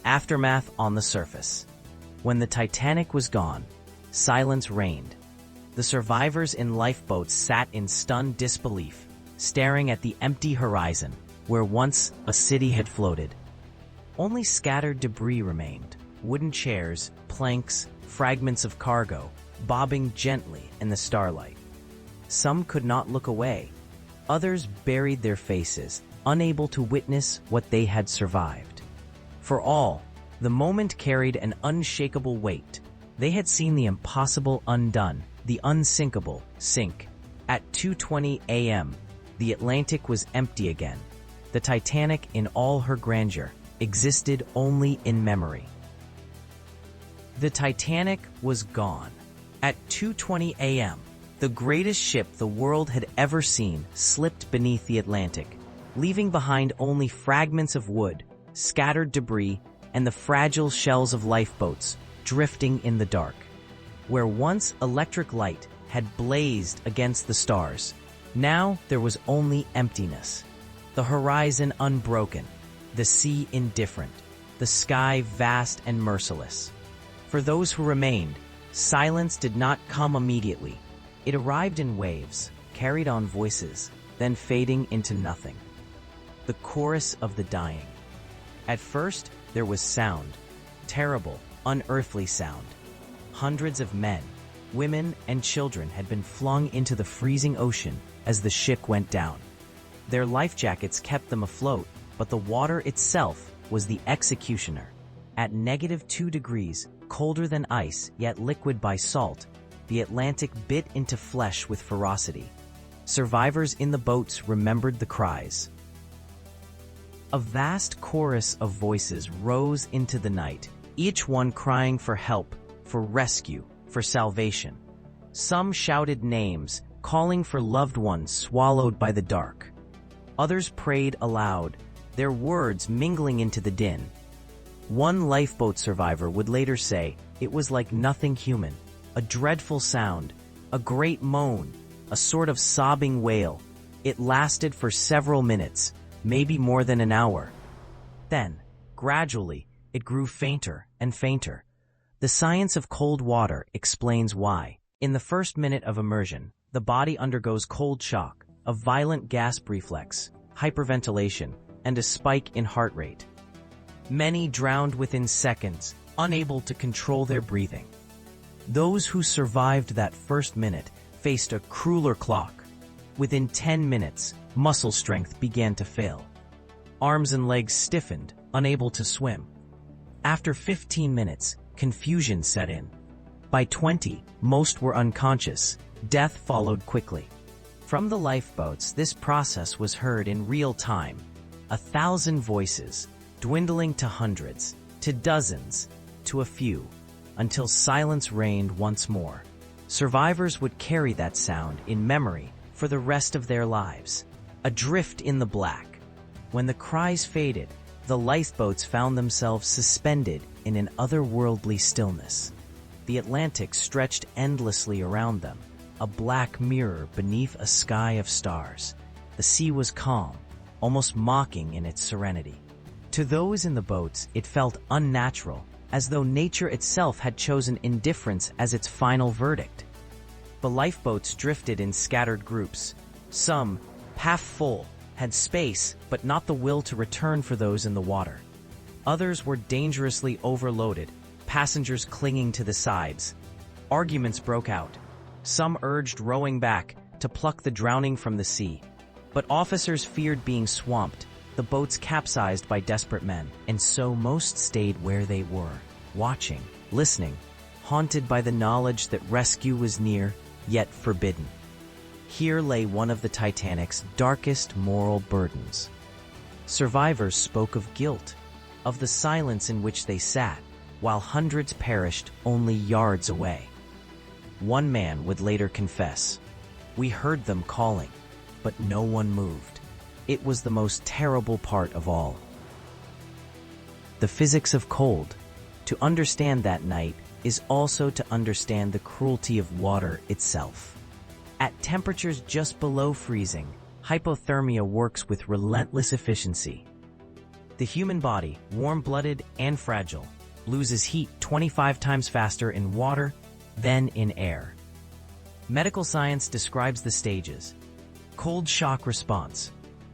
Aftermath on the surface. When the Titanic was gone, silence reigned. The survivors in lifeboats sat in stunned disbelief, staring at the empty horizon where once a city had floated. Only scattered debris remained, wooden chairs, planks, fragments of cargo, bobbing gently in the starlight. Some could not look away. Others buried their faces, unable to witness what they had survived. For all, the moment carried an unshakable weight. They had seen the impossible undone, the unsinkable sink. At 2:20 a.m., the Atlantic was empty again. The Titanic, in all her grandeur, existed only in memory. The Titanic was gone. At 2:20 a.m., the greatest ship the world had ever seen slipped beneath the Atlantic, leaving behind only fragments of wood, scattered debris, and the fragile shells of lifeboats drifting in the dark. Where once electric light had blazed against the stars, now there was only emptiness. The horizon unbroken, the sea indifferent, the sky vast and merciless. For those who remained, silence did not come immediately. It arrived in waves, carried on voices, then fading into nothing. The chorus of the dying. At first, there was sound. Terrible, unearthly sound. Hundreds of men, women, and children had been flung into the freezing ocean as the ship went down. Their life jackets kept them afloat, but the water itself was the executioner. At -2 degrees, colder than ice, yet liquid by salt, the Atlantic bit into flesh with ferocity. Survivors in the boats remembered the cries. A vast chorus of voices rose into the night, each one crying for help, for rescue, for salvation. Some shouted names, calling for loved ones swallowed by the dark. Others prayed aloud, their words mingling into the din. One lifeboat survivor would later say, "It was like nothing human, a dreadful sound, a great moan, a sort of sobbing wail. It lasted for several minutes, maybe more than an hour. Then, gradually, it grew fainter and fainter." The science of cold water explains why. In the first minute of immersion, the body undergoes cold shock, a violent gasp reflex, hyperventilation, and a spike in heart rate. Many drowned within seconds, unable to control their breathing. Those who survived that first minute faced a crueler clock. Within 10 minutes, muscle strength began to fail. Arms and legs stiffened, unable to swim. After 15 minutes, confusion set in. By 20, most were unconscious. Death followed quickly. From the lifeboats, this process was heard in real time. 1,000 voices, dwindling to hundreds, to dozens, to a few, until silence reigned once more. Survivors would carry that sound in memory for the rest of their lives. Adrift in the black. When the cries faded, the lifeboats found themselves suspended in an otherworldly stillness. The Atlantic stretched endlessly around them, a black mirror beneath a sky of stars. The sea was calm, almost mocking in its serenity. To those in the boats, it felt unnatural, as though nature itself had chosen indifference as its final verdict. The lifeboats drifted in scattered groups. Some, half full, had space but not the will to return for those in the water. Others were dangerously overloaded, passengers clinging to the sides. Arguments broke out. Some urged rowing back to pluck the drowning from the sea. But officers feared being swamped, the boats capsized by desperate men, and so most stayed where they were, watching, listening, haunted by the knowledge that rescue was near, yet forbidden. Here lay one of the Titanic's darkest moral burdens. Survivors spoke of guilt, of the silence in which they sat, while hundreds perished only yards away. One man would later confess, "We heard them calling, but no one moved." It was the most terrible part of all. The physics of cold. To understand that night is also to understand the cruelty of water itself. At temperatures just below freezing, hypothermia works with relentless efficiency. The human body, warm-blooded and fragile, loses heat 25 times faster in water than in air. Medical science describes the stages: cold shock response,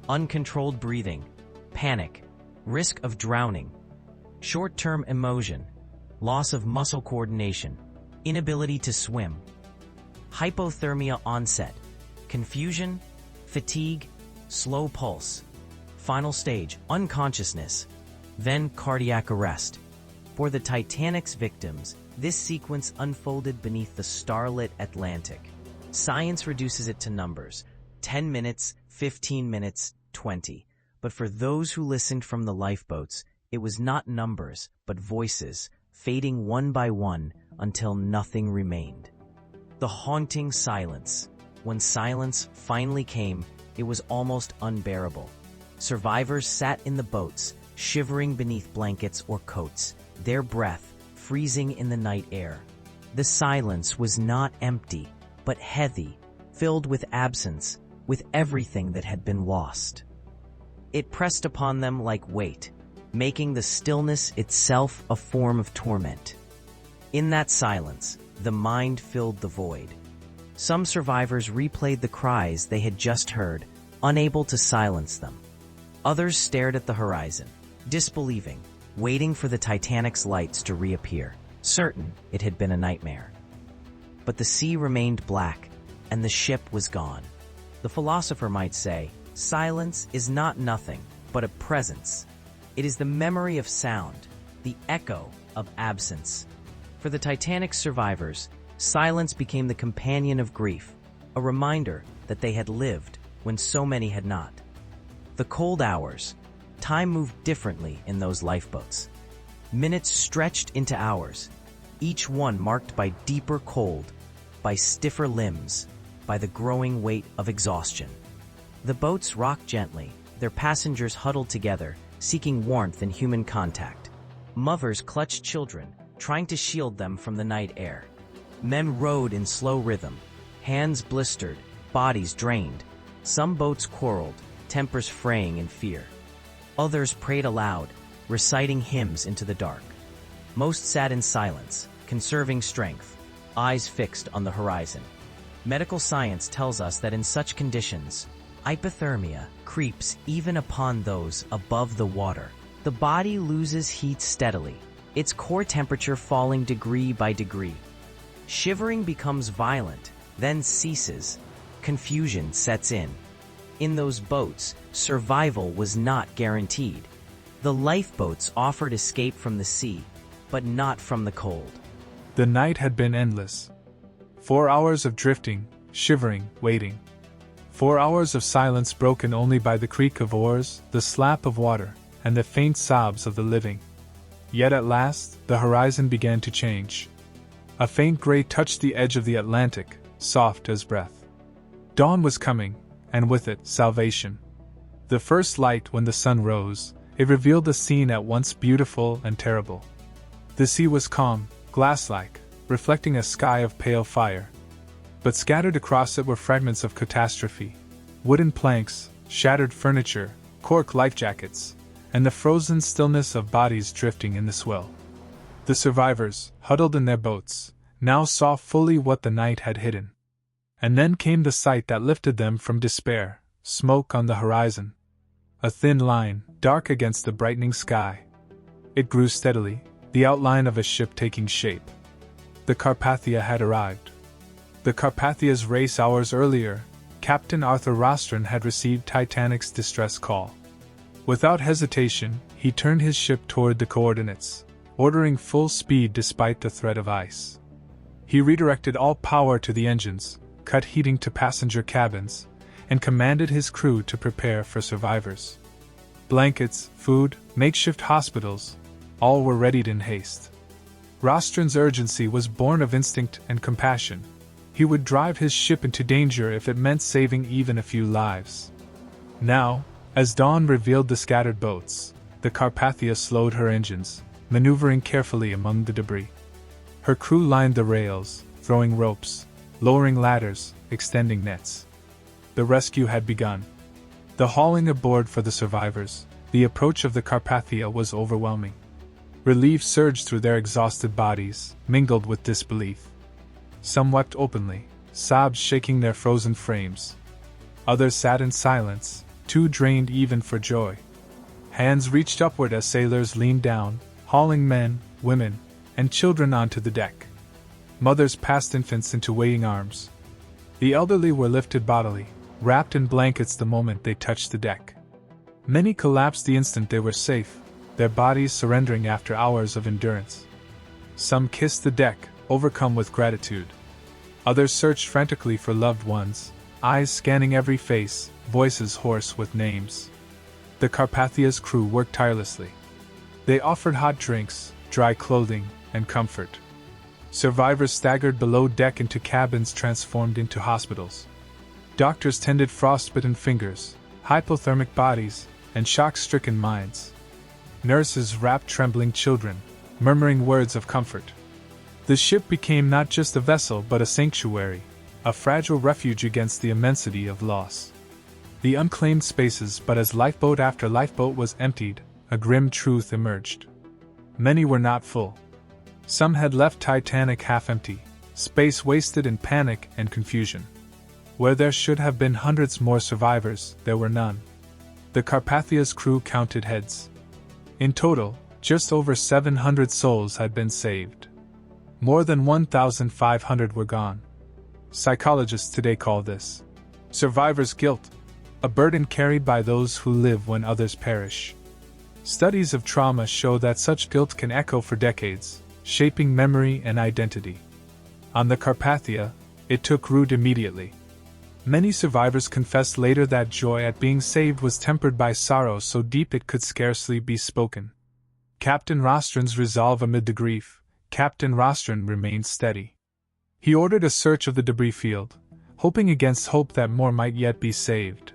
uncontrolled breathing, panic, risk of drowning, short-term emotion, loss of muscle coordination, inability to swim, hypothermia onset, confusion, fatigue, slow pulse, final stage, unconsciousness, then cardiac arrest. For the Titanic's victims, this sequence unfolded beneath the starlit Atlantic. Science reduces it to numbers: 10 minutes, 15 minutes, 20. But for those who listened from the lifeboats, it was not numbers, but voices, fading one by one until nothing remained. The haunting silence. When silence finally came, it was almost unbearable. Survivors sat in the boats, shivering beneath blankets or coats, their breath freezing in the night air. The silence was not empty, but heavy, filled with absence, with everything that had been lost. It pressed upon them like weight, making the stillness itself a form of torment. In that silence, the mind filled the void. Some survivors replayed the cries they had just heard, unable to silence them. Others stared at the horizon, disbelieving, waiting for the Titanic's lights to reappear, certain it had been a nightmare. But the sea remained black, and the ship was gone. The philosopher might say, silence is not nothing, but a presence. It is the memory of sound, the echo of absence. For the Titanic's survivors, silence became the companion of grief, a reminder that they had lived when so many had not. The cold hours. Time moved differently in those lifeboats. Minutes stretched into hours, each one marked by deeper cold, by stiffer limbs, by the growing weight of exhaustion. The boats rocked gently, their passengers huddled together, seeking warmth and human contact. Mothers clutched children, trying to shield them from the night air. Men rowed in slow rhythm, hands blistered, bodies drained. Some boats quarreled, tempers fraying in fear. Others prayed aloud, reciting hymns into the dark. Most sat in silence, conserving strength, eyes fixed on the horizon. Medical science tells us that in such conditions, hypothermia creeps even upon those above the water. The body loses heat steadily, its core temperature falling degree by degree. Shivering becomes violent, then ceases. Confusion sets in. In those boats, survival was not guaranteed. The lifeboats offered escape from the sea, but not from the cold. The night had been endless. 4 hours of drifting, shivering, waiting. 4 hours of silence broken only by the creak of oars, the slap of water, and the faint sobs of the living. Yet at last, the horizon began to change. A faint gray touched the edge of the Atlantic, soft as breath. Dawn was coming, and with it, salvation. The first light, when the sun rose, it revealed a scene at once beautiful and terrible. The sea was calm, glass-like, reflecting a sky of pale fire. But scattered across it were fragments of catastrophe: wooden planks, shattered furniture, cork life jackets, and the frozen stillness of bodies drifting in the swell. The survivors, huddled in their boats, now saw fully what the night had hidden. And then came the sight that lifted them from despair: smoke on the horizon. A thin line, dark against the brightening sky. It grew steadily, the outline of a ship taking shape. The Carpathia had arrived. The Carpathia's race hours earlier, Captain Arthur Rostron had received Titanic's distress call. Without hesitation, he turned his ship toward the coordinates, ordering full speed despite the threat of ice. He redirected all power to the engines, cut heating to passenger cabins, and commanded his crew to prepare for survivors. Blankets, food, makeshift hospitals, all were readied in haste. Rostron's urgency was born of instinct and compassion. He would drive his ship into danger if it meant saving even a few lives. Now, as dawn revealed the scattered boats, the Carpathia slowed her engines, maneuvering carefully among the debris. Her crew lined the rails, throwing ropes, lowering ladders, extending nets. The rescue had begun. The hauling aboard for the survivors, the approach of the Carpathia was overwhelming. Relief surged through their exhausted bodies, mingled with disbelief. Some wept openly, sobs shaking their frozen frames. Others sat in silence, too drained even for joy. Hands reached upward as sailors leaned down, hauling men, women, and children onto the deck. Mothers passed infants into waiting arms. The elderly were lifted bodily, wrapped in blankets the moment they touched the deck. Many collapsed the instant they were safe, their bodies surrendering after hours of endurance. Some kissed the deck, overcome with gratitude. Others searched frantically for loved ones, eyes scanning every face, voices hoarse with names. The Carpathia's crew worked tirelessly. They offered hot drinks, dry clothing, and comfort. Survivors staggered below deck into cabins transformed into hospitals. Doctors tended frostbitten fingers, hypothermic bodies, and shock-stricken minds. Nurses wrapped trembling children, murmuring words of comfort. The ship became not just a vessel but a sanctuary, a fragile refuge against the immensity of loss. The unclaimed spaces, but as lifeboat after lifeboat was emptied, a grim truth emerged. Many were not full. Some had left Titanic half empty, space wasted in panic and confusion. Where there should have been hundreds more survivors, there were none. The Carpathia's crew counted heads. In total, just over 700 souls had been saved. More than 1,500 were gone. Psychologists today call this survivor's guilt, a burden carried by those who live when others perish. Studies of trauma show that such guilt can echo for decades, shaping memory and identity. On the Carpathia, it took root immediately. Many survivors confessed later that joy at being saved was tempered by sorrow so deep it could scarcely be spoken. Captain Rostron's resolve amid the grief, Captain Rostron remained steady. He ordered a search of the debris field, hoping against hope that more might yet be saved.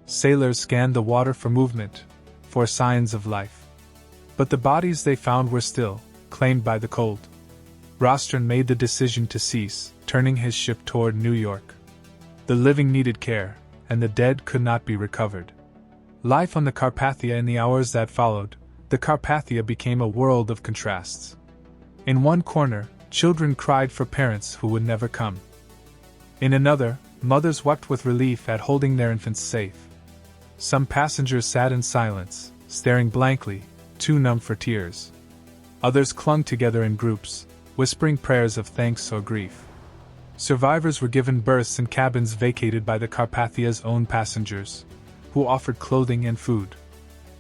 Sailors scanned the water for movement, for signs of life. But the bodies they found were still, claimed by the cold. Rostron made the decision to cease, turning his ship toward New York. The living needed care, and the dead could not be recovered. Life on the Carpathia in the hours that followed, the Carpathia became a world of contrasts. In one corner, children cried for parents who would never come. In another, mothers wept with relief at holding their infants safe. Some passengers sat in silence, staring blankly, too numb for tears. Others clung together in groups, whispering prayers of thanks or grief. Survivors were given berths in cabins vacated by the Carpathia's own passengers, who offered clothing and food.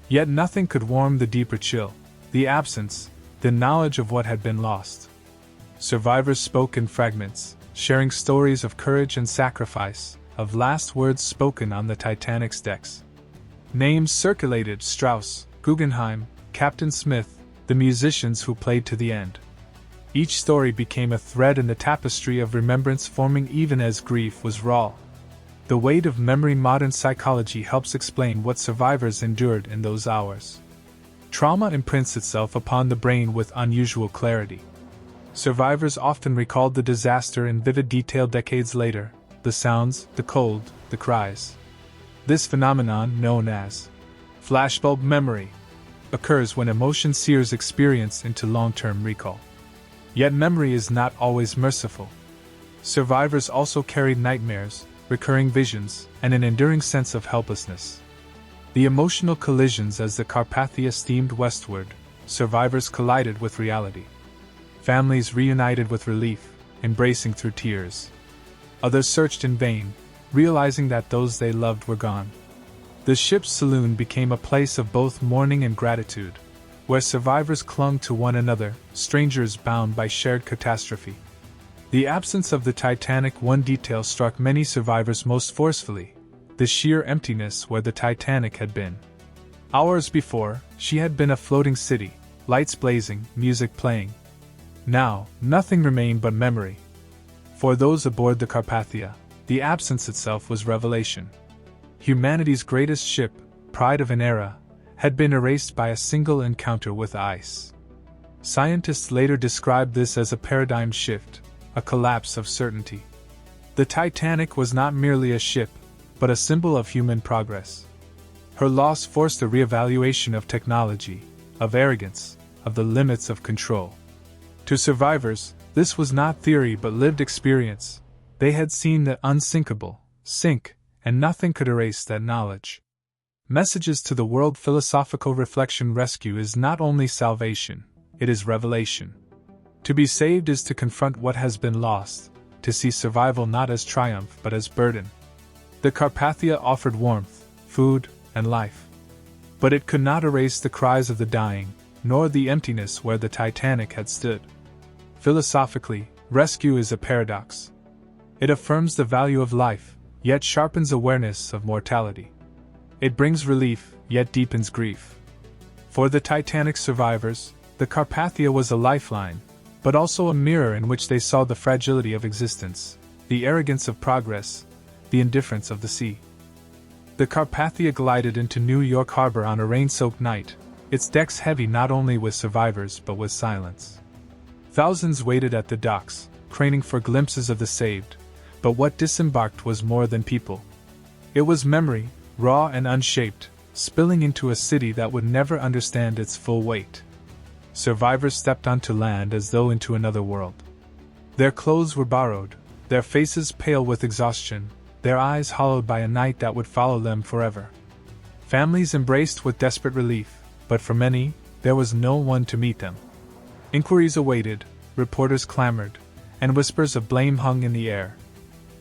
Yet nothing could warm the deeper chill, the absence, the knowledge of what had been lost. Survivors spoke in fragments, sharing stories of courage and sacrifice, of last words spoken on the Titanic's decks. Names circulated: Strauss, Guggenheim, Captain Smith, the musicians who played to the end. Each story became a thread in the tapestry of remembrance, forming even as grief was raw. The weight of memory. Modern psychology helps explain what survivors endured in those hours. Trauma imprints itself upon the brain with unusual clarity. Survivors often recalled the disaster in vivid detail decades later, the sounds, the cold, the cries. This phenomenon, known as flashbulb memory, occurs when emotion sears experience into long-term recall. Yet memory is not always merciful. Survivors also carried nightmares, recurring visions, and an enduring sense of helplessness. The emotional collisions. As the Carpathia steamed westward, survivors collided with reality. Families reunited with relief, embracing through tears. Others searched in vain, realizing that those they loved were gone. The ship's saloon became a place of both mourning and gratitude, where survivors clung to one another, strangers bound by shared catastrophe. The absence of the Titanic. One detail struck many survivors most forcefully: the sheer emptiness where the Titanic had been. Hours before, she had been a floating city, lights blazing, music playing. Now, nothing remained but memory. For those aboard the Carpathia, the absence itself was revelation. Humanity's greatest ship, pride of an era, had been erased by a single encounter with ice. Scientists later described this as a paradigm shift, a collapse of certainty. The Titanic was not merely a ship, but a symbol of human progress. Her loss forced a reevaluation of technology, of arrogance, of the limits of control. To survivors, this was not theory but lived experience. They had seen the unsinkable sink, and nothing could erase that knowledge. Messages to the world. Philosophical reflection. Rescue is not only salvation, it is revelation. To be saved is to confront what has been lost, to see survival not as triumph but as burden. The Carpathia offered warmth, food, and life. But it could not erase the cries of the dying, nor the emptiness where the Titanic had stood. Philosophically, rescue is a paradox. It affirms the value of life, yet sharpens awareness of mortality. It brings relief, yet deepens grief. For the Titanic survivors, the Carpathia was a lifeline, but also a mirror in which they saw the fragility of existence, the arrogance of progress, the indifference of the sea. The Carpathia glided into New York Harbor on a rain-soaked night, its decks heavy not only with survivors but with silence. Thousands waited at the docks, craning for glimpses of the saved, but what disembarked was more than people. It was memory, raw and unshaped, spilling into a city that would never understand its full weight. Survivors stepped onto land as though into another world. Their clothes were borrowed, their faces pale with exhaustion, their eyes hollowed by a night that would follow them forever. Families embraced with desperate relief, but for many, there was no one to meet them. Inquiries awaited, reporters clamored, and whispers of blame hung in the air.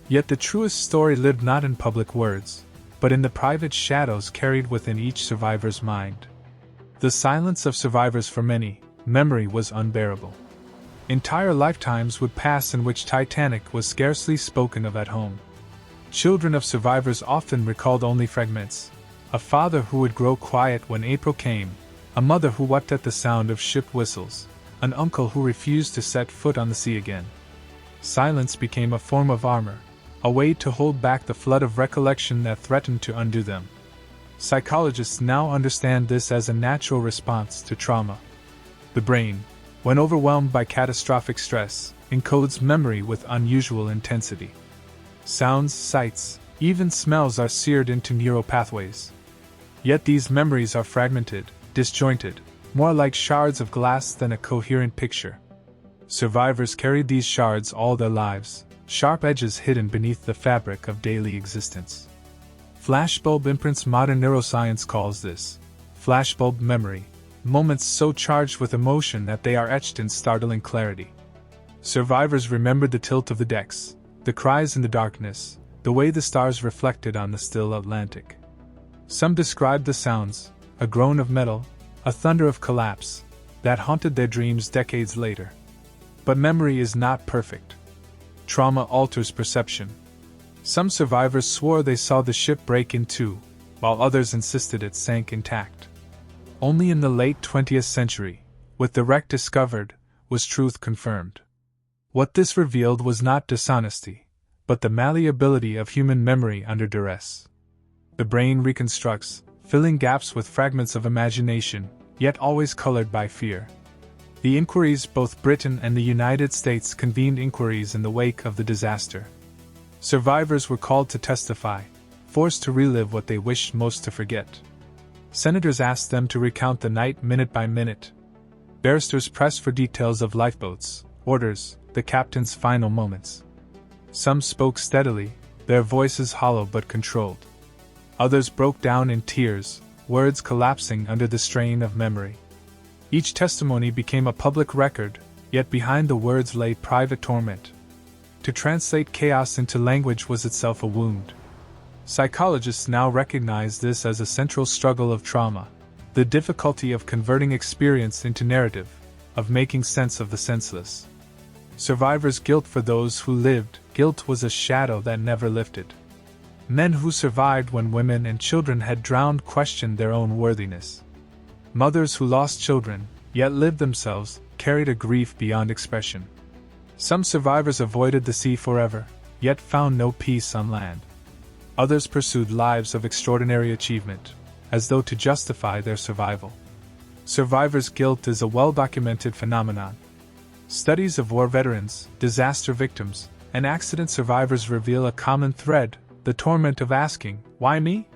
Yet the truest story lived not in public words, but in the private shadows carried within each survivor's mind. The silence of survivors. For many, memory was unbearable. Entire lifetimes would pass in which Titanic was scarcely spoken of at home. Children of survivors often recalled only fragments: a father who would grow quiet when April came, a mother who wept at the sound of ship whistles, an uncle who refused to set foot on the sea again. Silence became a form of armor, a way to hold back the flood of recollection that threatened to undo them. Psychologists now understand this as a natural response to trauma. The brain, when overwhelmed by catastrophic stress, encodes memory with unusual intensity. Sounds, sights, even smells are seared into neural pathways. Yet these memories are fragmented, disjointed, more like shards of glass than a coherent picture. Survivors carried these shards all their lives, sharp edges hidden beneath the fabric of daily existence. Flashbulb imprints. Modern neuroscience calls this flashbulb memory, moments so charged with emotion that they are etched in startling clarity. Survivors remembered the tilt of the decks, the cries in the darkness, the way the stars reflected on the still Atlantic. Some described the sounds, a groan of metal, a thunder of collapse, that haunted their dreams decades later. But memory is not perfect. Trauma alters perception. Some survivors swore they saw the ship break in two, while others insisted it sank intact. Only in the late 20th century, with the wreck discovered, was truth confirmed. What this revealed was not dishonesty, but the malleability of human memory under duress. The brain reconstructs, filling gaps with fragments of imagination, yet always colored by fear. The inquiries, both Britain and the United States convened inquiries in the wake of the disaster. Survivors were called to testify, forced to relive what they wished most to forget. Senators asked them to recount the night minute by minute. Barristers pressed for details of lifeboats, orders, the captain's final moments. Some spoke steadily, their voices hollow but controlled. Others broke down in tears, words collapsing under the strain of memory. Each testimony became a public record, yet behind the words lay private torment. To translate chaos into language was itself a wound. Psychologists now recognize this as a central struggle of trauma, the difficulty of converting experience into narrative, of making sense of the senseless. Survivors' guilt for those who lived, guilt was a shadow that never lifted. Men who survived when women and children had drowned questioned their own worthiness. Mothers who lost children, yet lived themselves, carried a grief beyond expression. Some survivors avoided the sea forever, yet found no peace on land. Others pursued lives of extraordinary achievement, as though to justify their survival. Survivors' guilt is a well-documented phenomenon. Studies of war veterans, disaster victims, and accident survivors reveal a common thread: the torment of asking, "Why me?"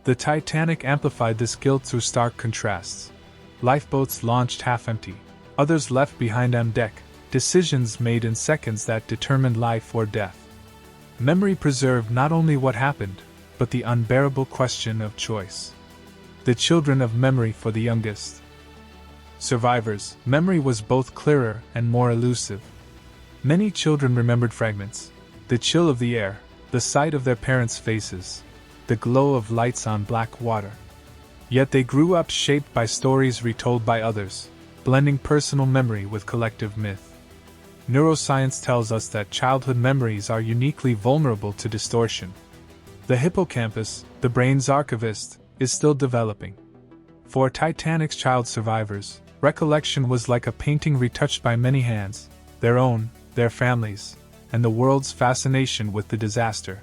The Titanic amplified this guilt through stark contrasts. Lifeboats launched half-empty, others left behind on deck, decisions made in seconds that determined life or death. Memory preserved not only what happened, but the unbearable question of choice. The children of memory for the youngest. Survivors, memory was both clearer and more elusive. Many children remembered fragments: the chill of the air, the sight of their parents' faces, the glow of lights on black water. Yet they grew up shaped by stories retold by others, blending personal memory with collective myth. Neuroscience tells us that childhood memories are uniquely vulnerable to distortion. The hippocampus, the brain's archivist, is still developing. For Titanic's child survivors, recollection was like a painting retouched by many hands, their own, their families, and the world's fascination with the disaster.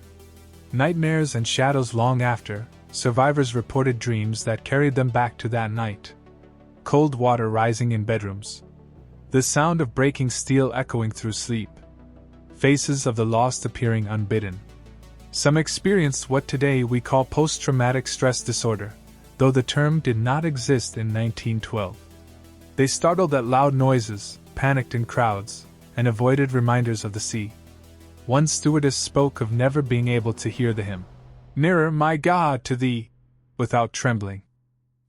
Nightmares and shadows long after, survivors reported dreams that carried them back to that night. Cold water rising in bedrooms. The sound of breaking steel echoing through sleep. Faces of the lost appearing unbidden. Some experienced what today we call post-traumatic stress disorder, though the term did not exist in 1912. They startled at loud noises, panicked in crowds, and avoided reminders of the sea. One stewardess spoke of never being able to hear the hymn, "Nearer, my God, to Thee," without trembling.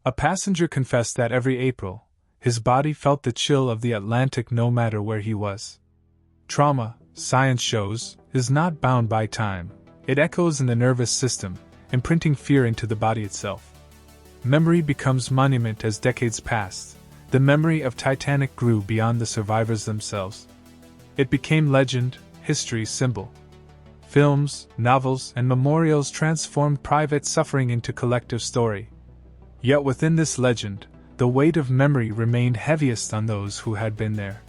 A passenger confessed that every April, his body felt the chill of the Atlantic no matter where he was. Trauma, science shows, is not bound by time. It echoes in the nervous system, imprinting fear into the body itself. Memory becomes monument as decades passed. The memory of Titanic grew beyond the survivors themselves. It became legend, history symbol. Films, novels, and memorials transformed private suffering into collective story. Yet within this legend, the weight of memory remained heaviest on those who had been there.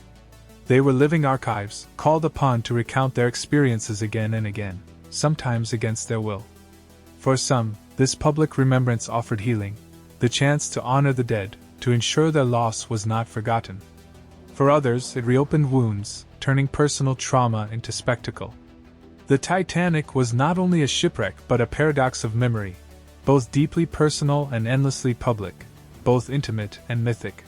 They were living archives, called upon to recount their experiences again and again, sometimes against their will. For some, this public remembrance offered healing, the chance to honor the dead, to ensure their loss was not forgotten. For others, it reopened wounds, turning personal trauma into spectacle. The Titanic was not only a shipwreck but a paradox of memory, both deeply personal and endlessly public, both intimate and mythic.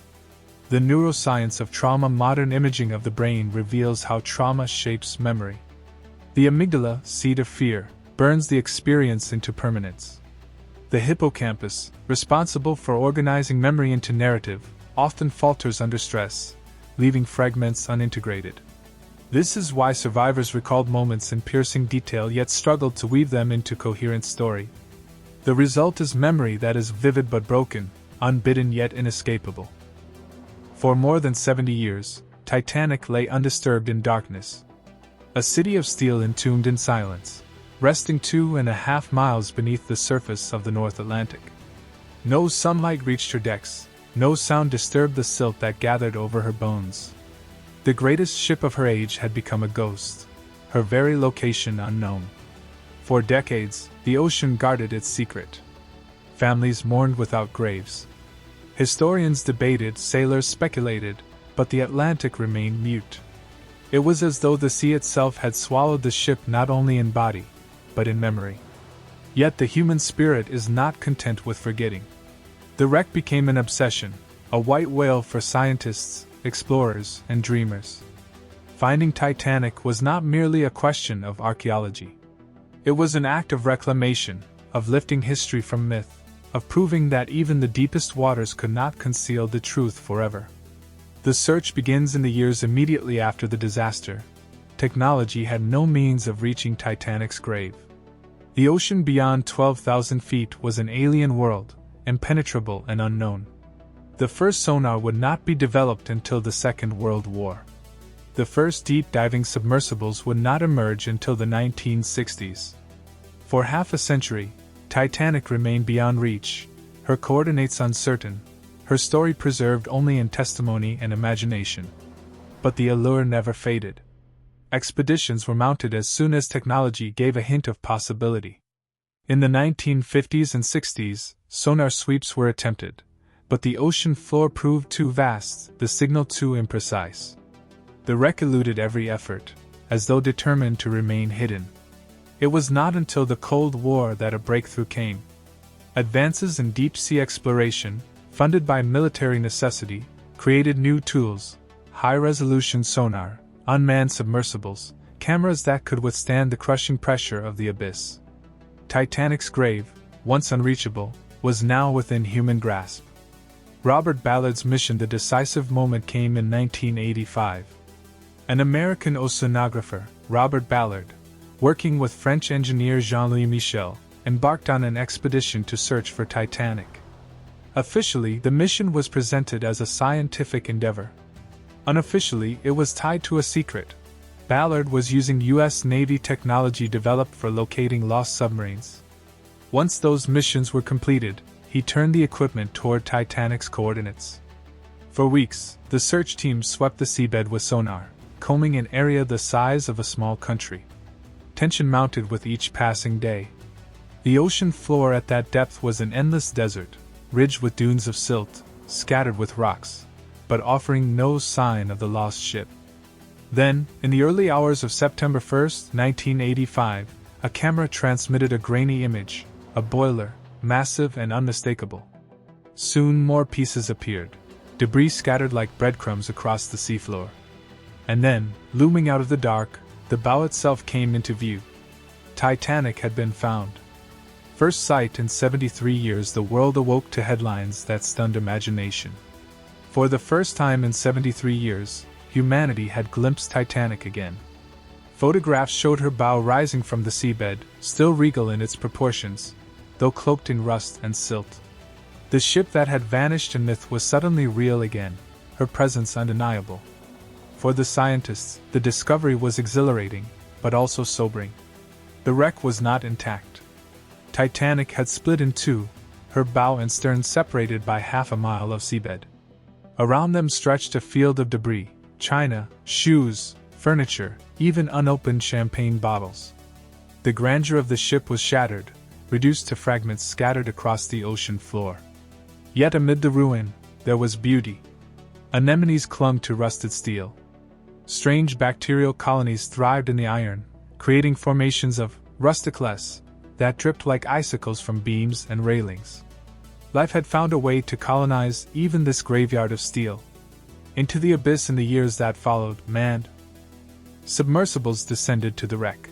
The neuroscience of trauma, modern imaging of the brain, reveals how trauma shapes memory. The amygdala, seat of fear, burns the experience into permanence. The hippocampus, responsible for organizing memory into narrative, often falters under stress, leaving fragments unintegrated. This is why survivors recalled moments in piercing detail yet struggled to weave them into coherent story. The result is memory that is vivid but broken, unbidden yet inescapable. For more than 70 years, Titanic lay undisturbed in darkness. A city of steel entombed in silence, resting 2.5 miles beneath the surface of the North Atlantic. No sunlight reached her decks, No sound disturbed the silt that gathered over her bones. The greatest ship of her age had become a ghost, her very location unknown. For decades, the ocean guarded its secret. Families mourned without graves. Historians debated, sailors speculated, but the Atlantic remained mute. It was as though the sea itself had swallowed the ship not only in body, but in memory. Yet the human spirit is not content with forgetting. The wreck became an obsession, a white whale for scientists, explorers, and dreamers. Finding Titanic was not merely a question of archaeology. It was an act of reclamation, of lifting history from myth, of proving that even the deepest waters could not conceal the truth forever. The search begins in the years immediately after the disaster. Technology had no means of reaching Titanic's grave. The ocean beyond 12,000 feet was an alien world, impenetrable and unknown. The first sonar would not be developed until the Second World War. The first deep-diving submersibles would not emerge until the 1960s. For half a century, Titanic remained beyond reach, her coordinates uncertain, her story preserved only in testimony and imagination. But the allure never faded. Expeditions were mounted as soon as technology gave a hint of possibility. In the 1950s and 60s, sonar sweeps were attempted, but the ocean floor proved too vast, the signal too imprecise. The wreck eluded every effort, as though determined to remain hidden. It was not until the Cold War that a breakthrough came. Advances in deep-sea exploration, funded by military necessity, created new tools: high-resolution sonar, unmanned submersibles, cameras that could withstand the crushing pressure of the abyss. Titanic's grave, once unreachable, was now within human grasp. Robert Ballard's mission. The decisive moment came in 1985. An American oceanographer, Robert Ballard, working with French engineer Jean-Louis Michel, embarked on an expedition to search for Titanic. Officially, the mission was presented as a scientific endeavor. Unofficially, it was tied to a secret. Ballard was using U.S. Navy technology developed for locating lost submarines. Once those missions were completed, he turned the equipment toward Titanic's coordinates. For weeks, the search team swept the seabed with sonar, combing an area the size of a small country. Tension mounted with each passing day. The ocean floor at that depth was an endless desert, ridged with dunes of silt, scattered with rocks, but offering no sign of the lost ship. Then, in the early hours of September 1, 1985, a camera transmitted a grainy image, a boiler, massive and unmistakable. Soon more pieces appeared, debris scattered like breadcrumbs across the seafloor. And then, looming out of the dark, the bow itself came into view. Titanic had been found. First sight in 73 years, the world awoke to headlines that stunned imagination. For the first time in 73 years, humanity had glimpsed Titanic again. Photographs showed her bow rising from the seabed, still regal in its proportions, though cloaked in rust and silt. The ship that had vanished in myth was suddenly real again, her presence undeniable. For the scientists, the discovery was exhilarating, but also sobering. The wreck was not intact. Titanic had split in two, her bow and stern separated by half a mile of seabed. Around them stretched a field of debris, china, shoes, furniture, even unopened champagne bottles. The grandeur of the ship was shattered, reduced to fragments scattered across the ocean floor. Yet amid the ruin, there was beauty. Anemones clung to rusted steel. Strange bacterial colonies thrived in the iron, creating formations of rusticless that dripped like icicles from beams and railings. Life had found a way to colonize even this graveyard of steel. Into the abyss in the years that followed, manned submersibles descended to the wreck.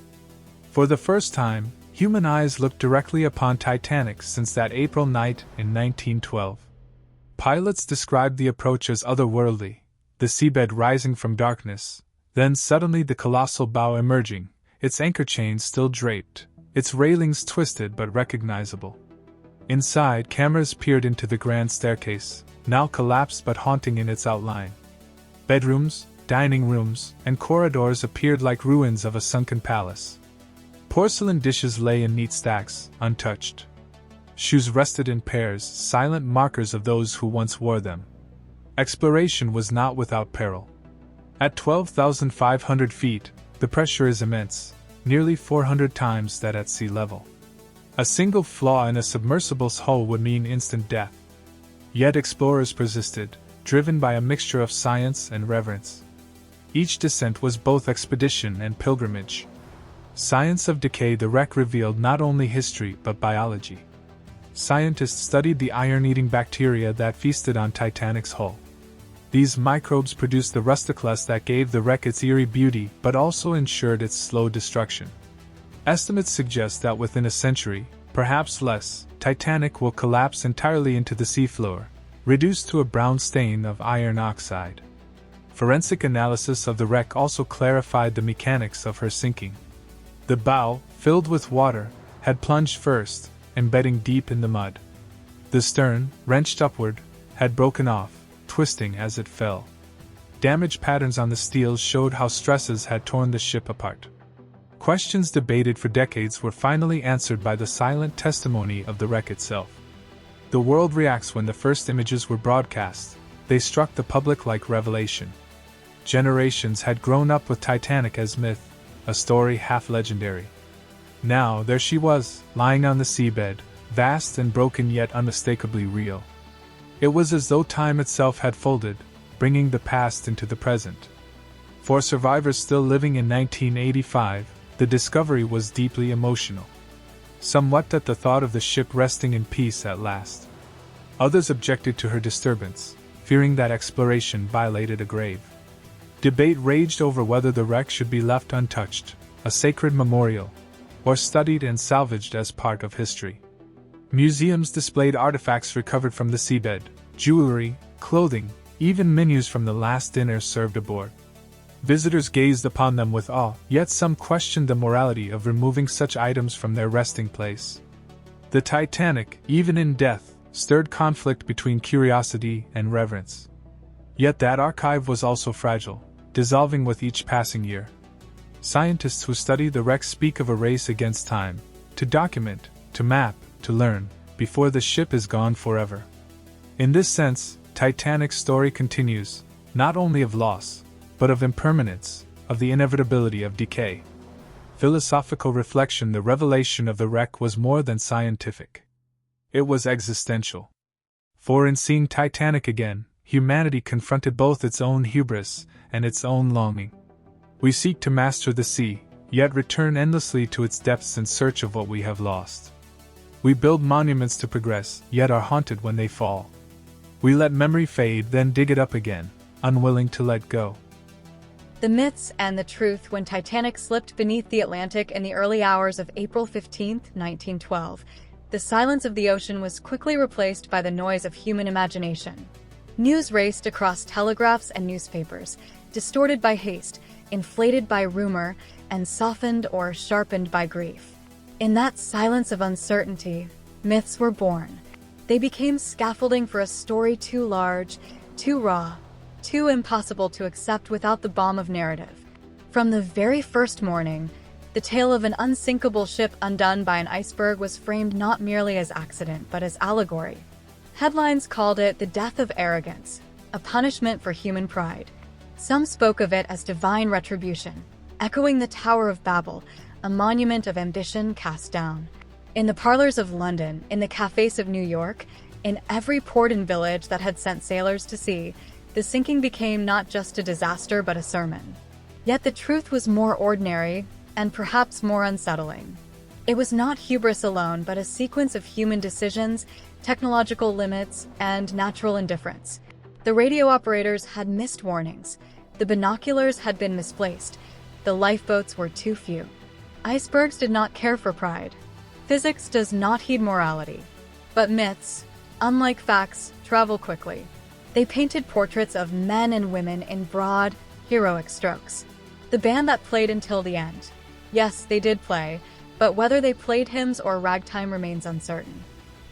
For the first time, human eyes looked directly upon Titanic since that April night in 1912. Pilots described the approach as otherworldly, the seabed rising from darkness, then suddenly the colossal bow emerging, its anchor chains still draped, its railings twisted but recognizable. Inside, cameras peered into the grand staircase, now collapsed but haunting in its outline. Bedrooms, dining rooms, and corridors appeared like ruins of a sunken palace. Porcelain dishes lay in neat stacks, untouched. shoes rested in pairs, silent markers of those who once wore them. Exploration was not without peril. At 12,500 feet, the pressure is immense, nearly 400 times that at sea level. A single flaw in a submersible's hull would mean instant death. Yet explorers persisted, driven by a mixture of science and reverence. Each descent was both expedition and pilgrimage. Science of decay. The wreck revealed not only history but biology. Scientists studied the iron-eating bacteria that feasted on Titanic's hull. These microbes produced the rusticless that gave the wreck its eerie beauty but also ensured its slow destruction. Estimates suggest that within a century, perhaps less, Titanic will collapse entirely into the seafloor, reduced to a brown stain of iron oxide. Forensic analysis of the wreck also clarified the mechanics of her sinking. The bow, filled with water, had plunged first, embedding deep in the mud. The stern, wrenched upward, had broken off, twisting as it fell. Damage patterns on the steel showed how stresses had torn the ship apart. Questions debated for decades were finally answered by the silent testimony of the wreck itself. The world reacts when the first images were broadcast. They struck the public like revelation. Generations had grown up with Titanic as myth, a story half legendary. Now there she was, lying on the seabed, vast and broken yet unmistakably real. It was as though time itself had folded, bringing the past into the present. For survivors still living in 1985, the discovery was deeply emotional. Some wept at the thought of the ship resting in peace at last. Others objected to her disturbance, fearing that exploration violated a grave. Debate raged over whether the wreck should be left untouched, a sacred memorial, or studied and salvaged as part of history. Museums displayed artifacts recovered from the seabed, jewelry, clothing, even menus from the last dinner served aboard. Visitors gazed upon them with awe, yet some questioned the morality of removing such items from their resting place. The Titanic, even in death, stirred conflict between curiosity and reverence. Yet that archive was also fragile, dissolving with each passing year. Scientists who study the wreck speak of a race against time, to document, to map, to learn, before the ship is gone forever. In this sense, Titanic's story continues, not only of loss, but of impermanence, of the inevitability of decay. Philosophical reflection. The revelation of the wreck was more than scientific. It was existential. For in seeing Titanic again, humanity confronted both its own hubris and its own longing. We seek to master the sea, yet return endlessly to its depths in search of what we have lost. We build monuments to progress, yet are haunted when they fall. We let memory fade, then dig it up again, unwilling to let go. The myths and the truth. When Titanic slipped beneath the Atlantic in the early hours of April 15, 1912, the silence of the ocean was quickly replaced by the noise of human imagination. News raced across telegraphs and newspapers, distorted by haste, inflated by rumor, and softened or sharpened by grief. In that silence of uncertainty, myths were born. They became scaffolding for a story too large, too raw, too impossible to accept without the balm of narrative. From the very first morning, the tale of an unsinkable ship undone by an iceberg was framed not merely as accident but as allegory. Headlines called it the death of arrogance, a punishment for human pride. Some spoke of it as divine retribution, echoing the Tower of Babel, a monument of ambition cast down. In the parlors of London, in the cafes of New York, in every port and village that had sent sailors to sea, the sinking became not just a disaster but a sermon. Yet the truth was more ordinary, and perhaps more unsettling. It was not hubris alone, but a sequence of human decisions, technological limits, and natural indifference. The radio operators had missed warnings. The binoculars had been misplaced. The lifeboats were too few. Icebergs did not care for pride. Physics does not heed morality. But myths, unlike facts, travel quickly. They painted portraits of men and women in broad, heroic strokes. The band that played until the end. Yes, they did play, but whether they played hymns or ragtime remains uncertain.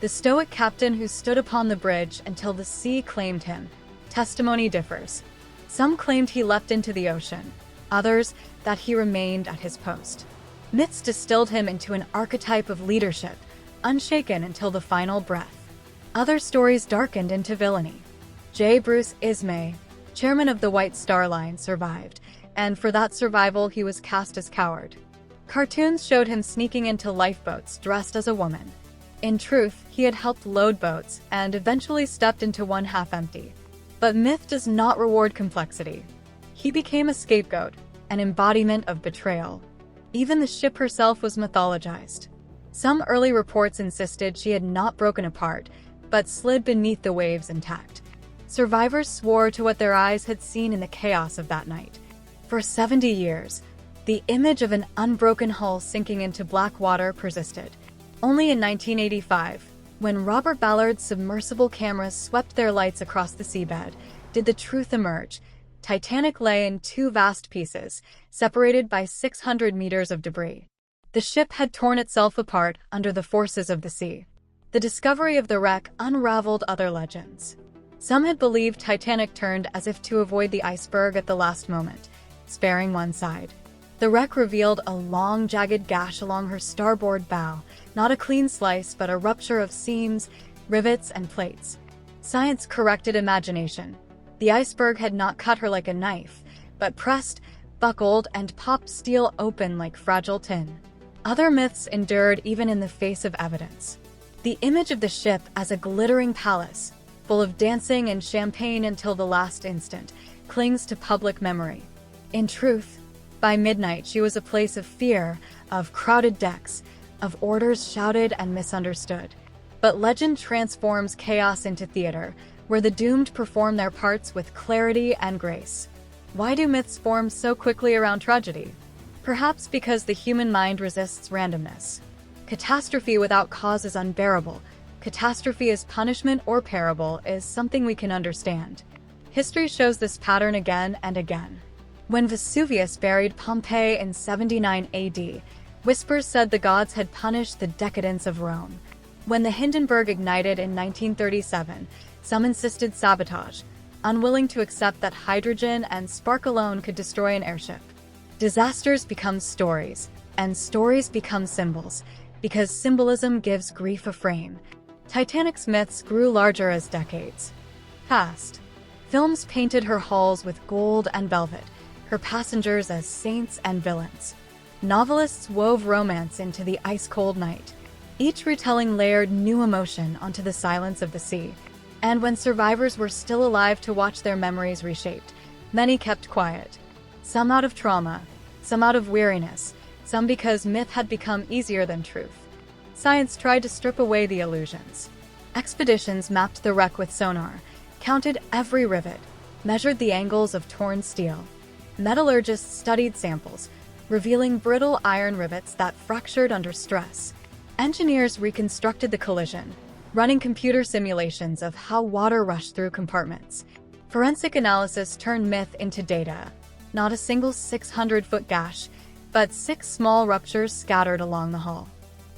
The stoic captain who stood upon the bridge until the sea claimed him. Testimony differs. Some claimed he leapt into the ocean, others that he remained at his post. Myths distilled him into an archetype of leadership, unshaken until the final breath. Other stories darkened into villainy. J. Bruce Ismay, chairman of the White Star Line, survived, and for that survival he was cast as coward. Cartoons showed him sneaking into lifeboats dressed as a woman. In truth, he had helped load boats and eventually stepped into one half empty. But myth does not reward complexity. He became a scapegoat, an embodiment of betrayal. Even the ship herself was mythologized. Some early reports insisted she had not broken apart, but slid beneath the waves intact. Survivors swore to what their eyes had seen in the chaos of that night. For 70 years, the image of an unbroken hull sinking into black water persisted. Only in 1985, when Robert Ballard's submersible cameras swept their lights across the seabed, did the truth emerge. Titanic lay in two vast pieces, separated by 600 meters of debris. The ship had torn itself apart under the forces of the sea. The discovery of the wreck unraveled other legends. Some had believed Titanic turned as if to avoid the iceberg at the last moment, sparing one side. The wreck revealed a long, jagged gash along her starboard bow, not a clean slice, but a rupture of seams, rivets, and plates. Science corrected imagination. The iceberg had not cut her like a knife, but pressed, buckled, and popped steel open like fragile tin. Other myths endured even in the face of evidence. The image of the ship as a glittering palace, full of dancing and champagne until the last instant, clings to public memory. In truth, by midnight she was a place of fear, of crowded decks, of orders shouted and misunderstood. But legend transforms chaos into theater, where the doomed perform their parts with clarity and grace. Why do myths form so quickly around tragedy? Perhaps because the human mind resists randomness. Catastrophe without cause is unbearable. Catastrophe as punishment or parable is something we can understand. History shows this pattern again and again. When Vesuvius buried Pompeii in 79 AD, whispers said the gods had punished the decadence of Rome. When the Hindenburg ignited in 1937, some insisted sabotage, unwilling to accept that hydrogen and spark alone could destroy an airship. Disasters become stories, and stories become symbols, because symbolism gives grief a frame. Titanic's myths grew larger as decades passed. Films painted her hulls with gold and velvet, her passengers as saints and villains. Novelists wove romance into the ice-cold night. Each retelling layered new emotion onto the silence of the sea. And when survivors were still alive to watch their memories reshaped, many kept quiet. Some out of trauma, some out of weariness, some because myth had become easier than truth. Science tried to strip away the illusions. Expeditions mapped the wreck with sonar, counted every rivet, measured the angles of torn steel. Metallurgists studied samples, revealing brittle iron rivets that fractured under stress. Engineers reconstructed the collision, running computer simulations of how water rushed through compartments. Forensic analysis turned myth into data. Not a single 600-foot gash, but 6 small ruptures scattered along the hull.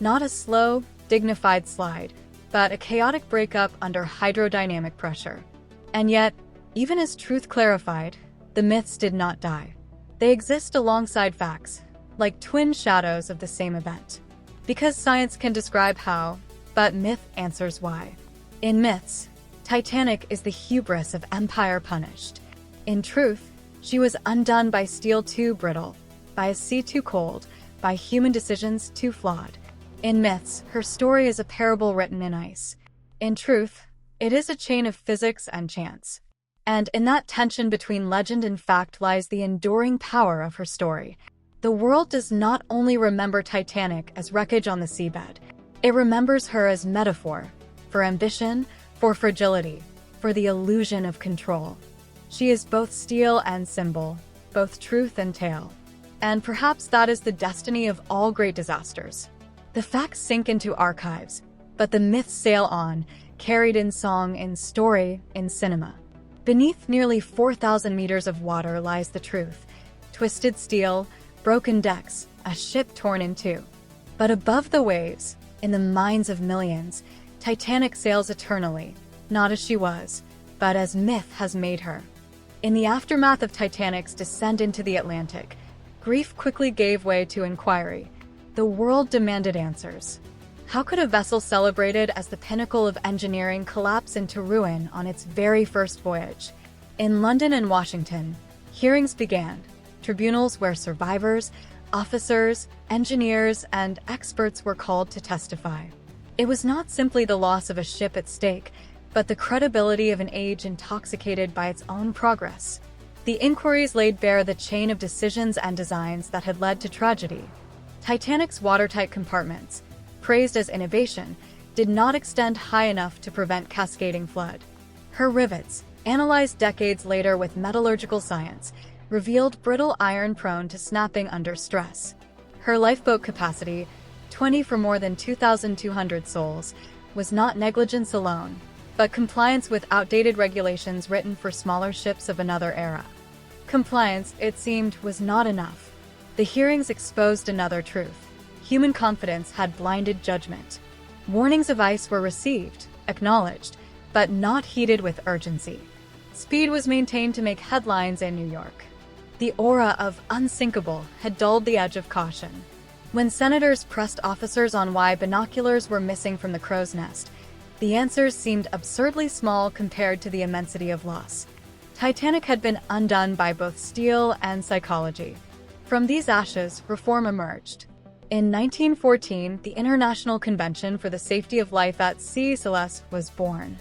Not a slow, dignified slide, but a chaotic breakup under hydrodynamic pressure. And yet, even as truth clarified, the myths did not die. They exist alongside facts, like twin shadows of the same event. Because science can describe how, but myth answers why. In myths, Titanic is the hubris of empire punished. In truth, she was undone by steel too brittle, by a sea too cold, by human decisions too flawed. In myths, her story is a parable written in ice. In truth, it is a chain of physics and chance. And in that tension between legend and fact lies the enduring power of her story. The world does not only remember Titanic as wreckage on the seabed, it remembers her as metaphor, for ambition, for fragility, for the illusion of control. She is both steel and symbol, both truth and tale. And perhaps that is the destiny of all great disasters. The facts sink into archives, but the myths sail on, carried in song, in story, in cinema. Beneath nearly 4,000 meters of water lies the truth. Twisted steel, broken decks, a ship torn in two. But above the waves, in the minds of millions, Titanic sails eternally, not as she was, but as myth has made her. In the aftermath of Titanic's descent into the Atlantic, grief quickly gave way to inquiry. The world demanded answers. How could a vessel celebrated as the pinnacle of engineering collapse into ruin on its very first voyage? In London and Washington, hearings began, tribunals where survivors, officers, engineers, and experts were called to testify. It was not simply the loss of a ship at stake, but the credibility of an age intoxicated by its own progress. The inquiries laid bare the chain of decisions and designs that had led to tragedy. Titanic's watertight compartments, praised as innovation, did not extend high enough to prevent cascading flood. Her rivets, analyzed decades later with metallurgical science, revealed brittle iron prone to snapping under stress. Her lifeboat capacity, 20 for more than 2,200 souls, was not negligence alone, but compliance with outdated regulations written for smaller ships of another era. Compliance, it seemed, was not enough. The hearings exposed another truth. Human confidence had blinded judgment. Warnings of ice were received, acknowledged, but not heeded with urgency. Speed was maintained to make headlines in New York. The aura of unsinkable had dulled the edge of caution. When senators pressed officers on why binoculars were missing from the crow's nest, the answers seemed absurdly small compared to the immensity of loss. Titanic had been undone by both steel and psychology. From these ashes, reform emerged. In 1914, the International Convention for the Safety of Life at Sea (Celeste) was born.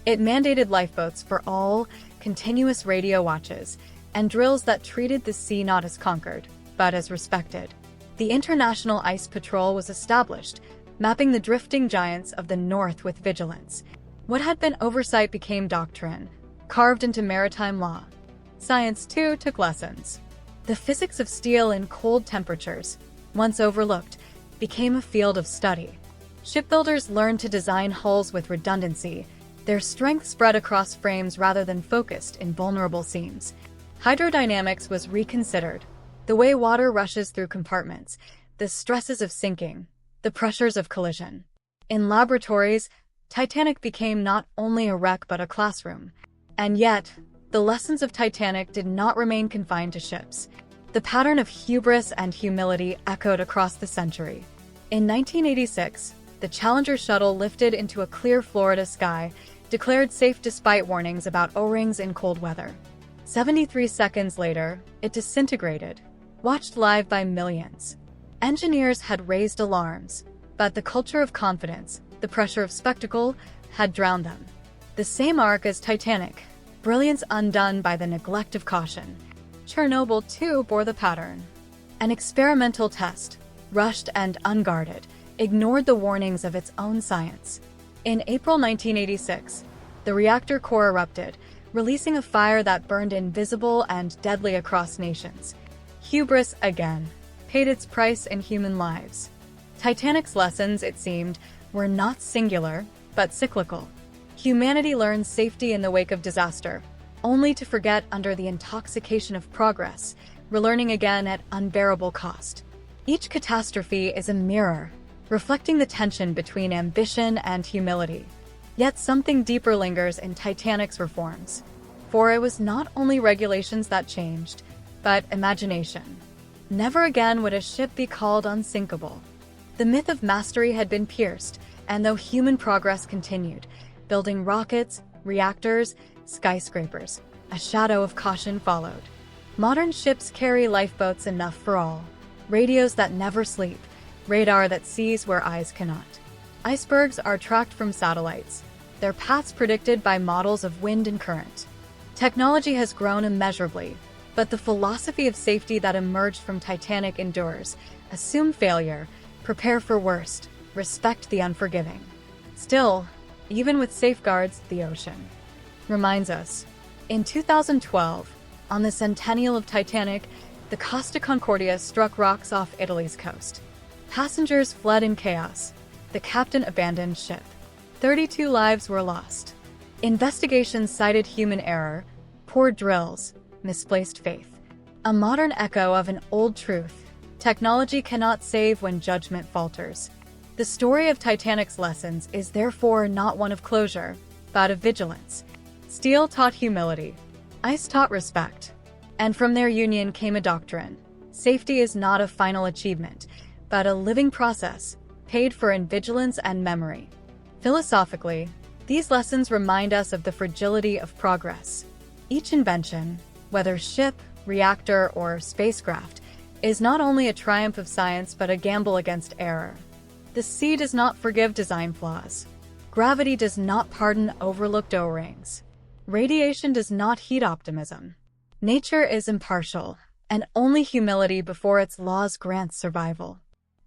It mandated lifeboats for all, continuous radio watches, and drills that treated the sea not as conquered, but as respected. The International Ice Patrol was established, mapping the drifting giants of the North with vigilance. What had been oversight became doctrine, carved into maritime law. Science, too, took lessons. The physics of steel in cold temperatures, once overlooked, became a field of study. Shipbuilders learned to design hulls with redundancy, their strength spread across frames rather than focused in vulnerable seams. Hydrodynamics was reconsidered, the way water rushes through compartments, the stresses of sinking, the pressures of collision. In laboratories, Titanic became not only a wreck but a classroom. And yet, the lessons of Titanic did not remain confined to ships. The pattern of hubris and humility echoed across the century. In 1986, the Challenger shuttle lifted into a clear Florida sky, declared safe despite warnings about O-rings in cold weather. 73 seconds later, it disintegrated, watched live by millions. Engineers had raised alarms, but the culture of confidence, the pressure of spectacle, had drowned them. The same arc as Titanic, brilliance undone by the neglect of caution. Chernobyl, too, bore the pattern. An experimental test, rushed and unguarded, ignored the warnings of its own science. In April 1986, the reactor core erupted, releasing a fire that burned invisible and deadly across nations. Hubris, again, paid its price in human lives. Titanic's lessons, it seemed, were not singular, but cyclical. Humanity learns safety in the wake of disaster, only to forget under the intoxication of progress, relearning again at unbearable cost. Each catastrophe is a mirror, reflecting the tension between ambition and humility. Yet something deeper lingers in Titanic's reforms. For it was not only regulations that changed, but imagination. Never again would a ship be called unsinkable. The myth of mastery had been pierced, and though human progress continued, building rockets, reactors, skyscrapers, a shadow of caution followed. Modern ships carry lifeboats enough for all, radios that never sleep, radar that sees where eyes cannot. Icebergs are tracked from satellites, their paths predicted by models of wind and current. Technology has grown immeasurably, but the philosophy of safety that emerged from Titanic endures. Assume failure, prepare for worst, respect the unforgiving. Still, even with safeguards, the ocean reminds us. In 2012, on the centennial of Titanic, the Costa Concordia struck rocks off Italy's coast. Passengers fled in chaos. The captain abandoned ship. 32 lives were lost. Investigations cited human error, poor drills, misplaced faith. A modern echo of an old truth. Technology cannot save when judgment falters. The story of Titanic's lessons is therefore not one of closure, but of vigilance. Steel taught humility. Ice taught respect. And from their union came a doctrine. Safety is not a final achievement, but a living process, paid for in vigilance and memory. Philosophically, these lessons remind us of the fragility of progress. Each invention, whether ship, reactor, or spacecraft, is not only a triumph of science but a gamble against error. The sea does not forgive design flaws. Gravity does not pardon overlooked O-rings. Radiation does not heed optimism. Nature is impartial, and only humility before its laws grants survival.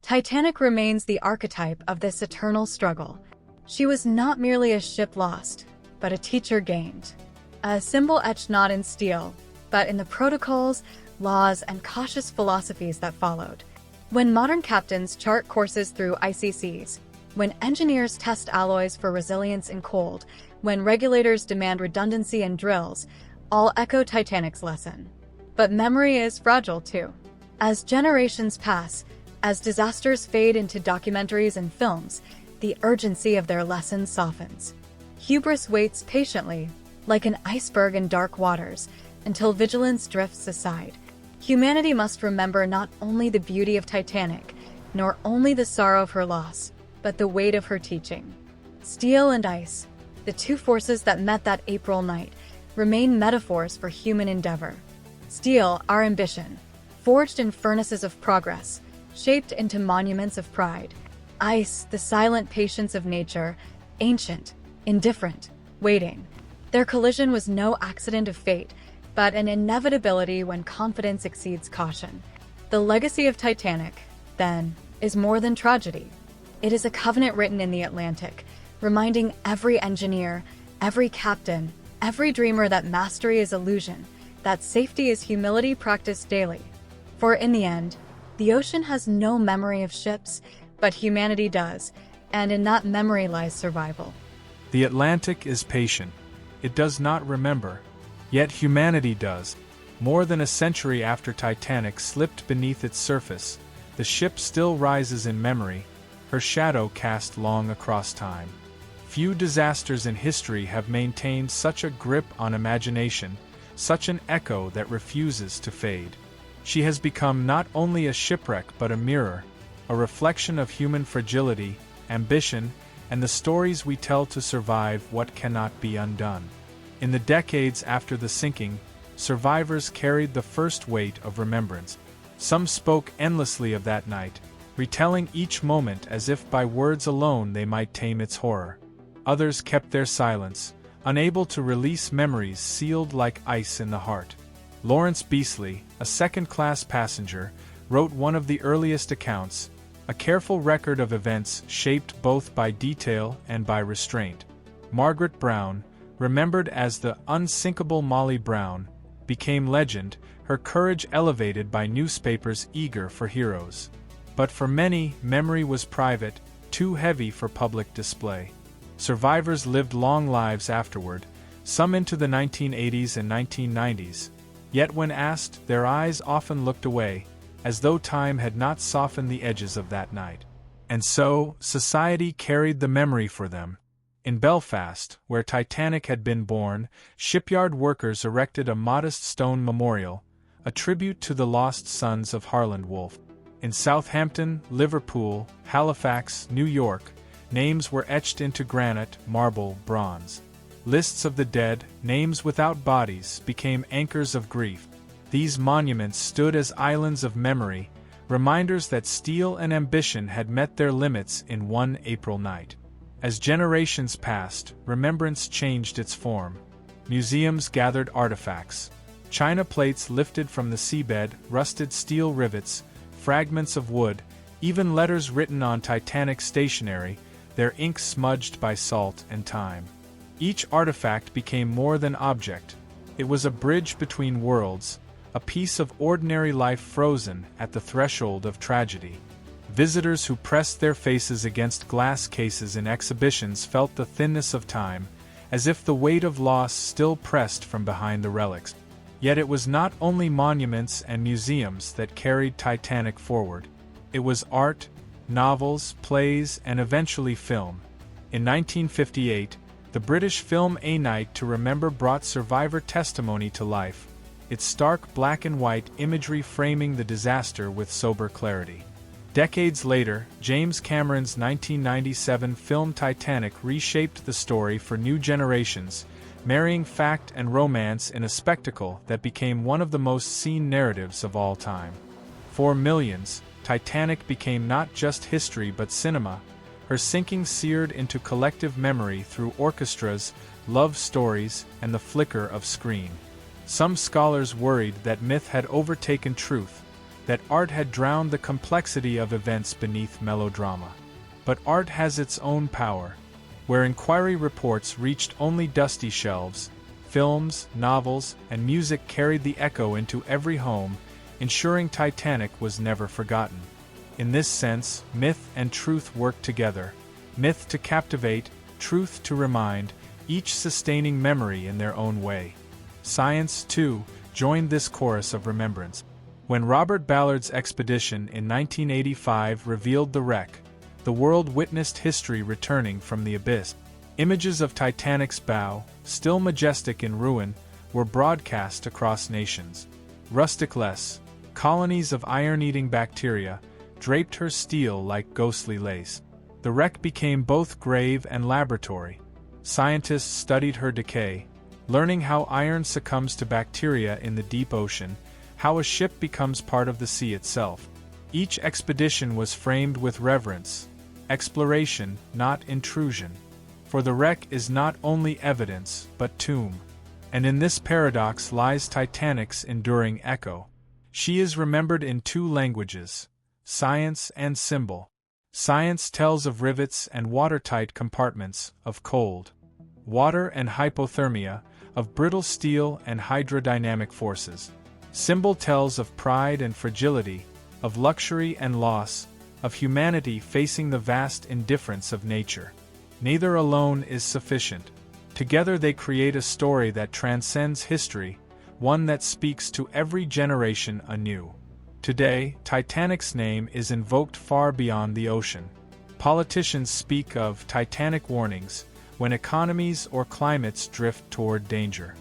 Titanic remains the archetype of this eternal struggle. She was not merely a ship lost, but a teacher gained. A symbol etched not in steel, but in the protocols, laws, and cautious philosophies that followed. When modern captains chart courses through icy seas, when engineers test alloys for resilience in cold, when regulators demand redundancy in drills, all echo Titanic's lesson. But memory is fragile too. As generations pass, as disasters fade into documentaries and films, the urgency of their lessons softens. Hubris waits patiently, like an iceberg in dark waters, until vigilance drifts aside. Humanity must remember not only the beauty of Titanic, nor only the sorrow of her loss, but the weight of her teaching. Steel and ice, the two forces that met that April night, remain metaphors for human endeavor. Steel, our ambition, forged in furnaces of progress, shaped into monuments of pride. Ice, the silent patience of nature, ancient, indifferent, waiting. Their collision was no accident of fate, but an inevitability when confidence exceeds caution. The legacy of Titanic, then, is more than tragedy. It is a covenant written in the Atlantic, reminding every engineer, every captain, every dreamer that mastery is illusion, that safety is humility practiced daily. For in the end, the ocean has no memory of ships, but humanity does, and in that memory lies survival. The Atlantic is patient. It does not remember. Yet humanity does. More than a century after Titanic slipped beneath its surface, the ship still rises in memory, her shadow cast long across time. Few disasters in history have maintained such a grip on imagination, such an echo that refuses to fade. She has become not only a shipwreck but a mirror, a reflection of human fragility, ambition, and the stories we tell to survive what cannot be undone. In the decades after the sinking, survivors carried the first weight of remembrance. Some spoke endlessly of that night, retelling each moment as if by words alone they might tame its horror. Others kept their silence, unable to release memories sealed like ice in the heart. Lawrence Beasley, a second-class passenger, wrote one of the earliest accounts, a careful record of events shaped both by detail and by restraint. Margaret Brown, remembered as the unsinkable Molly Brown, became legend, her courage elevated by newspapers eager for heroes. But for many, memory was private, too heavy for public display. Survivors lived long lives afterward, some into the 1980s and 1990s. Yet when asked, their eyes often looked away, as though time had not softened the edges of that night. And so, society carried the memory for them. In Belfast, where Titanic had been born, shipyard workers erected a modest stone memorial, a tribute to the lost sons of Harland Wolff. In Southampton, Liverpool, Halifax, New York, names were etched into granite, marble, bronze. Lists of the dead, names without bodies, became anchors of grief. These monuments stood as islands of memory, reminders that steel and ambition had met their limits in one April night. As generations passed, remembrance changed its form. Museums gathered artifacts. China plates lifted from the seabed, rusted steel rivets, fragments of wood, even letters written on Titanic stationery, their ink smudged by salt and time. Each artifact became more than object. It was a bridge between worlds, a piece of ordinary life frozen at the threshold of tragedy. Visitors who pressed their faces against glass cases in exhibitions felt the thinness of time, as if the weight of loss still pressed from behind the relics. Yet it was not only monuments and museums that carried Titanic forward. It was art, novels, plays, and eventually film. In 1958, the British film A Night to Remember brought survivor testimony to life, its stark black and white imagery framing the disaster with sober clarity. Decades later, James Cameron's 1997 film Titanic reshaped the story for new generations, marrying fact and romance in a spectacle that became one of the most seen narratives of all time. For millions, Titanic became not just history but cinema, her sinking seared into collective memory through orchestras, love stories, and the flicker of screen. Some scholars worried that myth had overtaken truth, that art had drowned the complexity of events beneath melodrama. But art has its own power. Where inquiry reports reached only dusty shelves, films, novels, and music carried the echo into every home, ensuring Titanic was never forgotten. In this sense, myth and truth work together, myth to captivate, truth to remind, each sustaining memory in their own way. Science, too, joined this chorus of remembrance. When Robert Ballard's expedition in 1985 revealed the wreck, the world witnessed history returning from the abyss. Images of Titanic's bow, still majestic in ruin, were broadcast across nations. Restless, colonies of iron-eating bacteria, draped her steel like ghostly lace. The wreck became both grave and laboratory. Scientists studied her decay, learning how iron succumbs to bacteria in the deep ocean, how a ship becomes part of the sea itself. Each expedition was framed with reverence, exploration, not intrusion. For the wreck is not only evidence, but tomb. And in this paradox lies Titanic's enduring echo. She is remembered in two languages, science and symbol. Science tells of rivets and watertight compartments, of cold water and hypothermia, of brittle steel and hydrodynamic forces. Symbol tells of pride and fragility, of luxury and loss, of humanity facing the vast indifference of nature. Neither alone is sufficient. Together they create a story that transcends history, one that speaks to every generation anew. Today, Titanic's name is invoked far beyond the ocean. Politicians speak of Titanic warnings when economies or climates drift toward danger.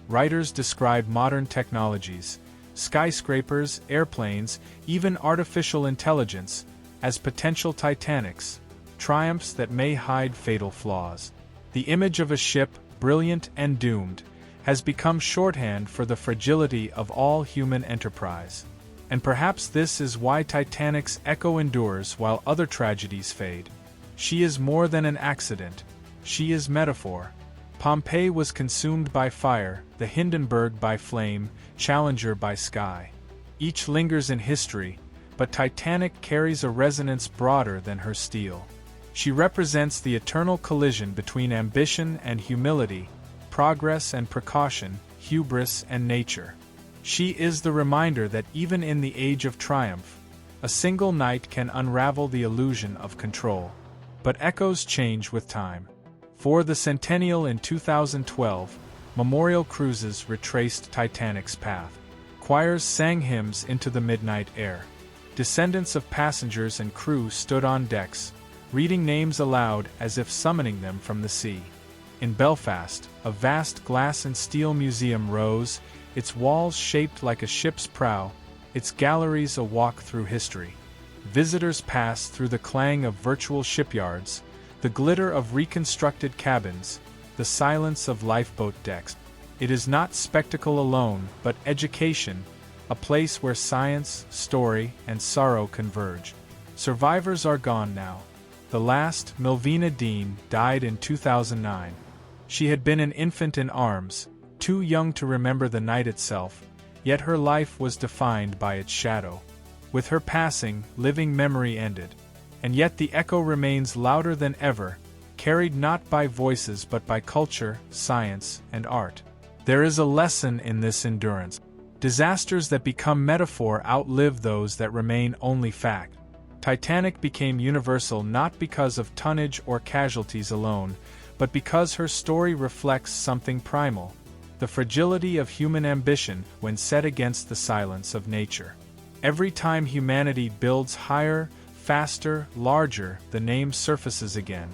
Writers describe modern technologies, skyscrapers, airplanes, even artificial intelligence, as potential Titanics, triumphs that may hide fatal flaws. The image of a ship, brilliant and doomed, has become shorthand for the fragility of all human enterprise. And perhaps this is why Titanic's echo endures while other tragedies fade. She is more than an accident. She is metaphor. Pompeii was consumed by fire, the Hindenburg by flame, Challenger by sky. Each lingers in history, but Titanic carries a resonance broader than her steel. She represents the eternal collision between ambition and humility, progress and precaution, hubris and nature. She is the reminder that even in the age of triumph, a single night can unravel the illusion of control. But echoes change with time. For the centennial in 2012, memorial cruises retraced Titanic's path. Choirs sang hymns into the midnight air. Descendants of passengers and crew stood on decks, reading names aloud as if summoning them from the sea. In Belfast, a vast glass and steel museum rose, its walls shaped like a ship's prow, its galleries a walk through history. Visitors passed through the clang of virtual shipyards, the glitter of reconstructed cabins, the silence of lifeboat decks. It is not spectacle alone, but education, a place where science, story, and sorrow converge. Survivors are gone now. The last, Milvina Dean, died in 2009. She had been an infant in arms, too young to remember the night itself, yet her life was defined by its shadow. With her passing, living memory ended. And yet the echo remains louder than ever, carried not by voices but by culture, science, and art. There is a lesson in this endurance. Disasters that become metaphor outlive those that remain only fact. Titanic became universal not because of tonnage or casualties alone, but because her story reflects something primal, the fragility of human ambition when set against the silence of nature. Every time humanity builds higher, faster, larger, the name surfaces again.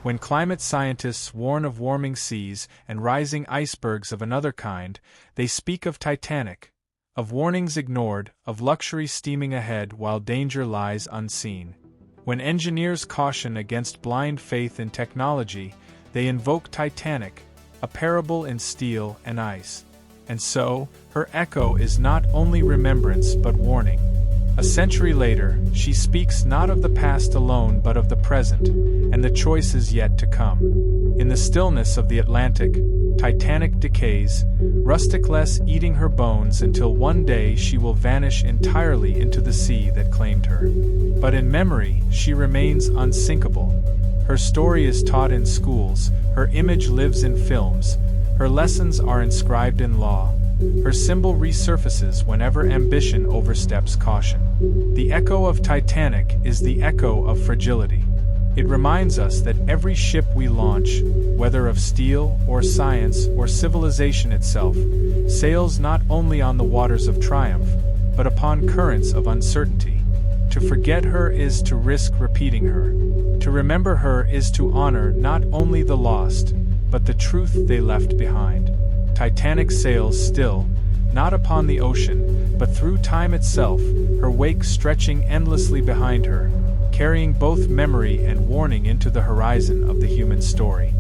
When climate scientists warn of warming seas and rising icebergs of another kind, they speak of Titanic, of warnings ignored, of luxury steaming ahead while danger lies unseen. When engineers caution against blind faith in technology, they invoke Titanic, a parable in steel and ice. And so, her echo is not only remembrance but warning. A century later, she speaks not of the past alone but of the present, and the choices yet to come. In the stillness of the Atlantic, Titanic decays, rusticless eating her bones until one day she will vanish entirely into the sea that claimed her. But in memory, she remains unsinkable. Her story is taught in schools, her image lives in films, her lessons are inscribed in law. Her symbol resurfaces whenever ambition oversteps caution. The echo of Titanic is the echo of fragility. It reminds us that every ship we launch, whether of steel or science or civilization itself, sails not only on the waters of triumph, but upon currents of uncertainty. To forget her is to risk repeating her. To remember her is to honor not only the lost, but the truth they left behind. Titanic sails still, not upon the ocean, but through time itself, her wake stretching endlessly behind her, carrying both memory and warning into the horizon of the human story.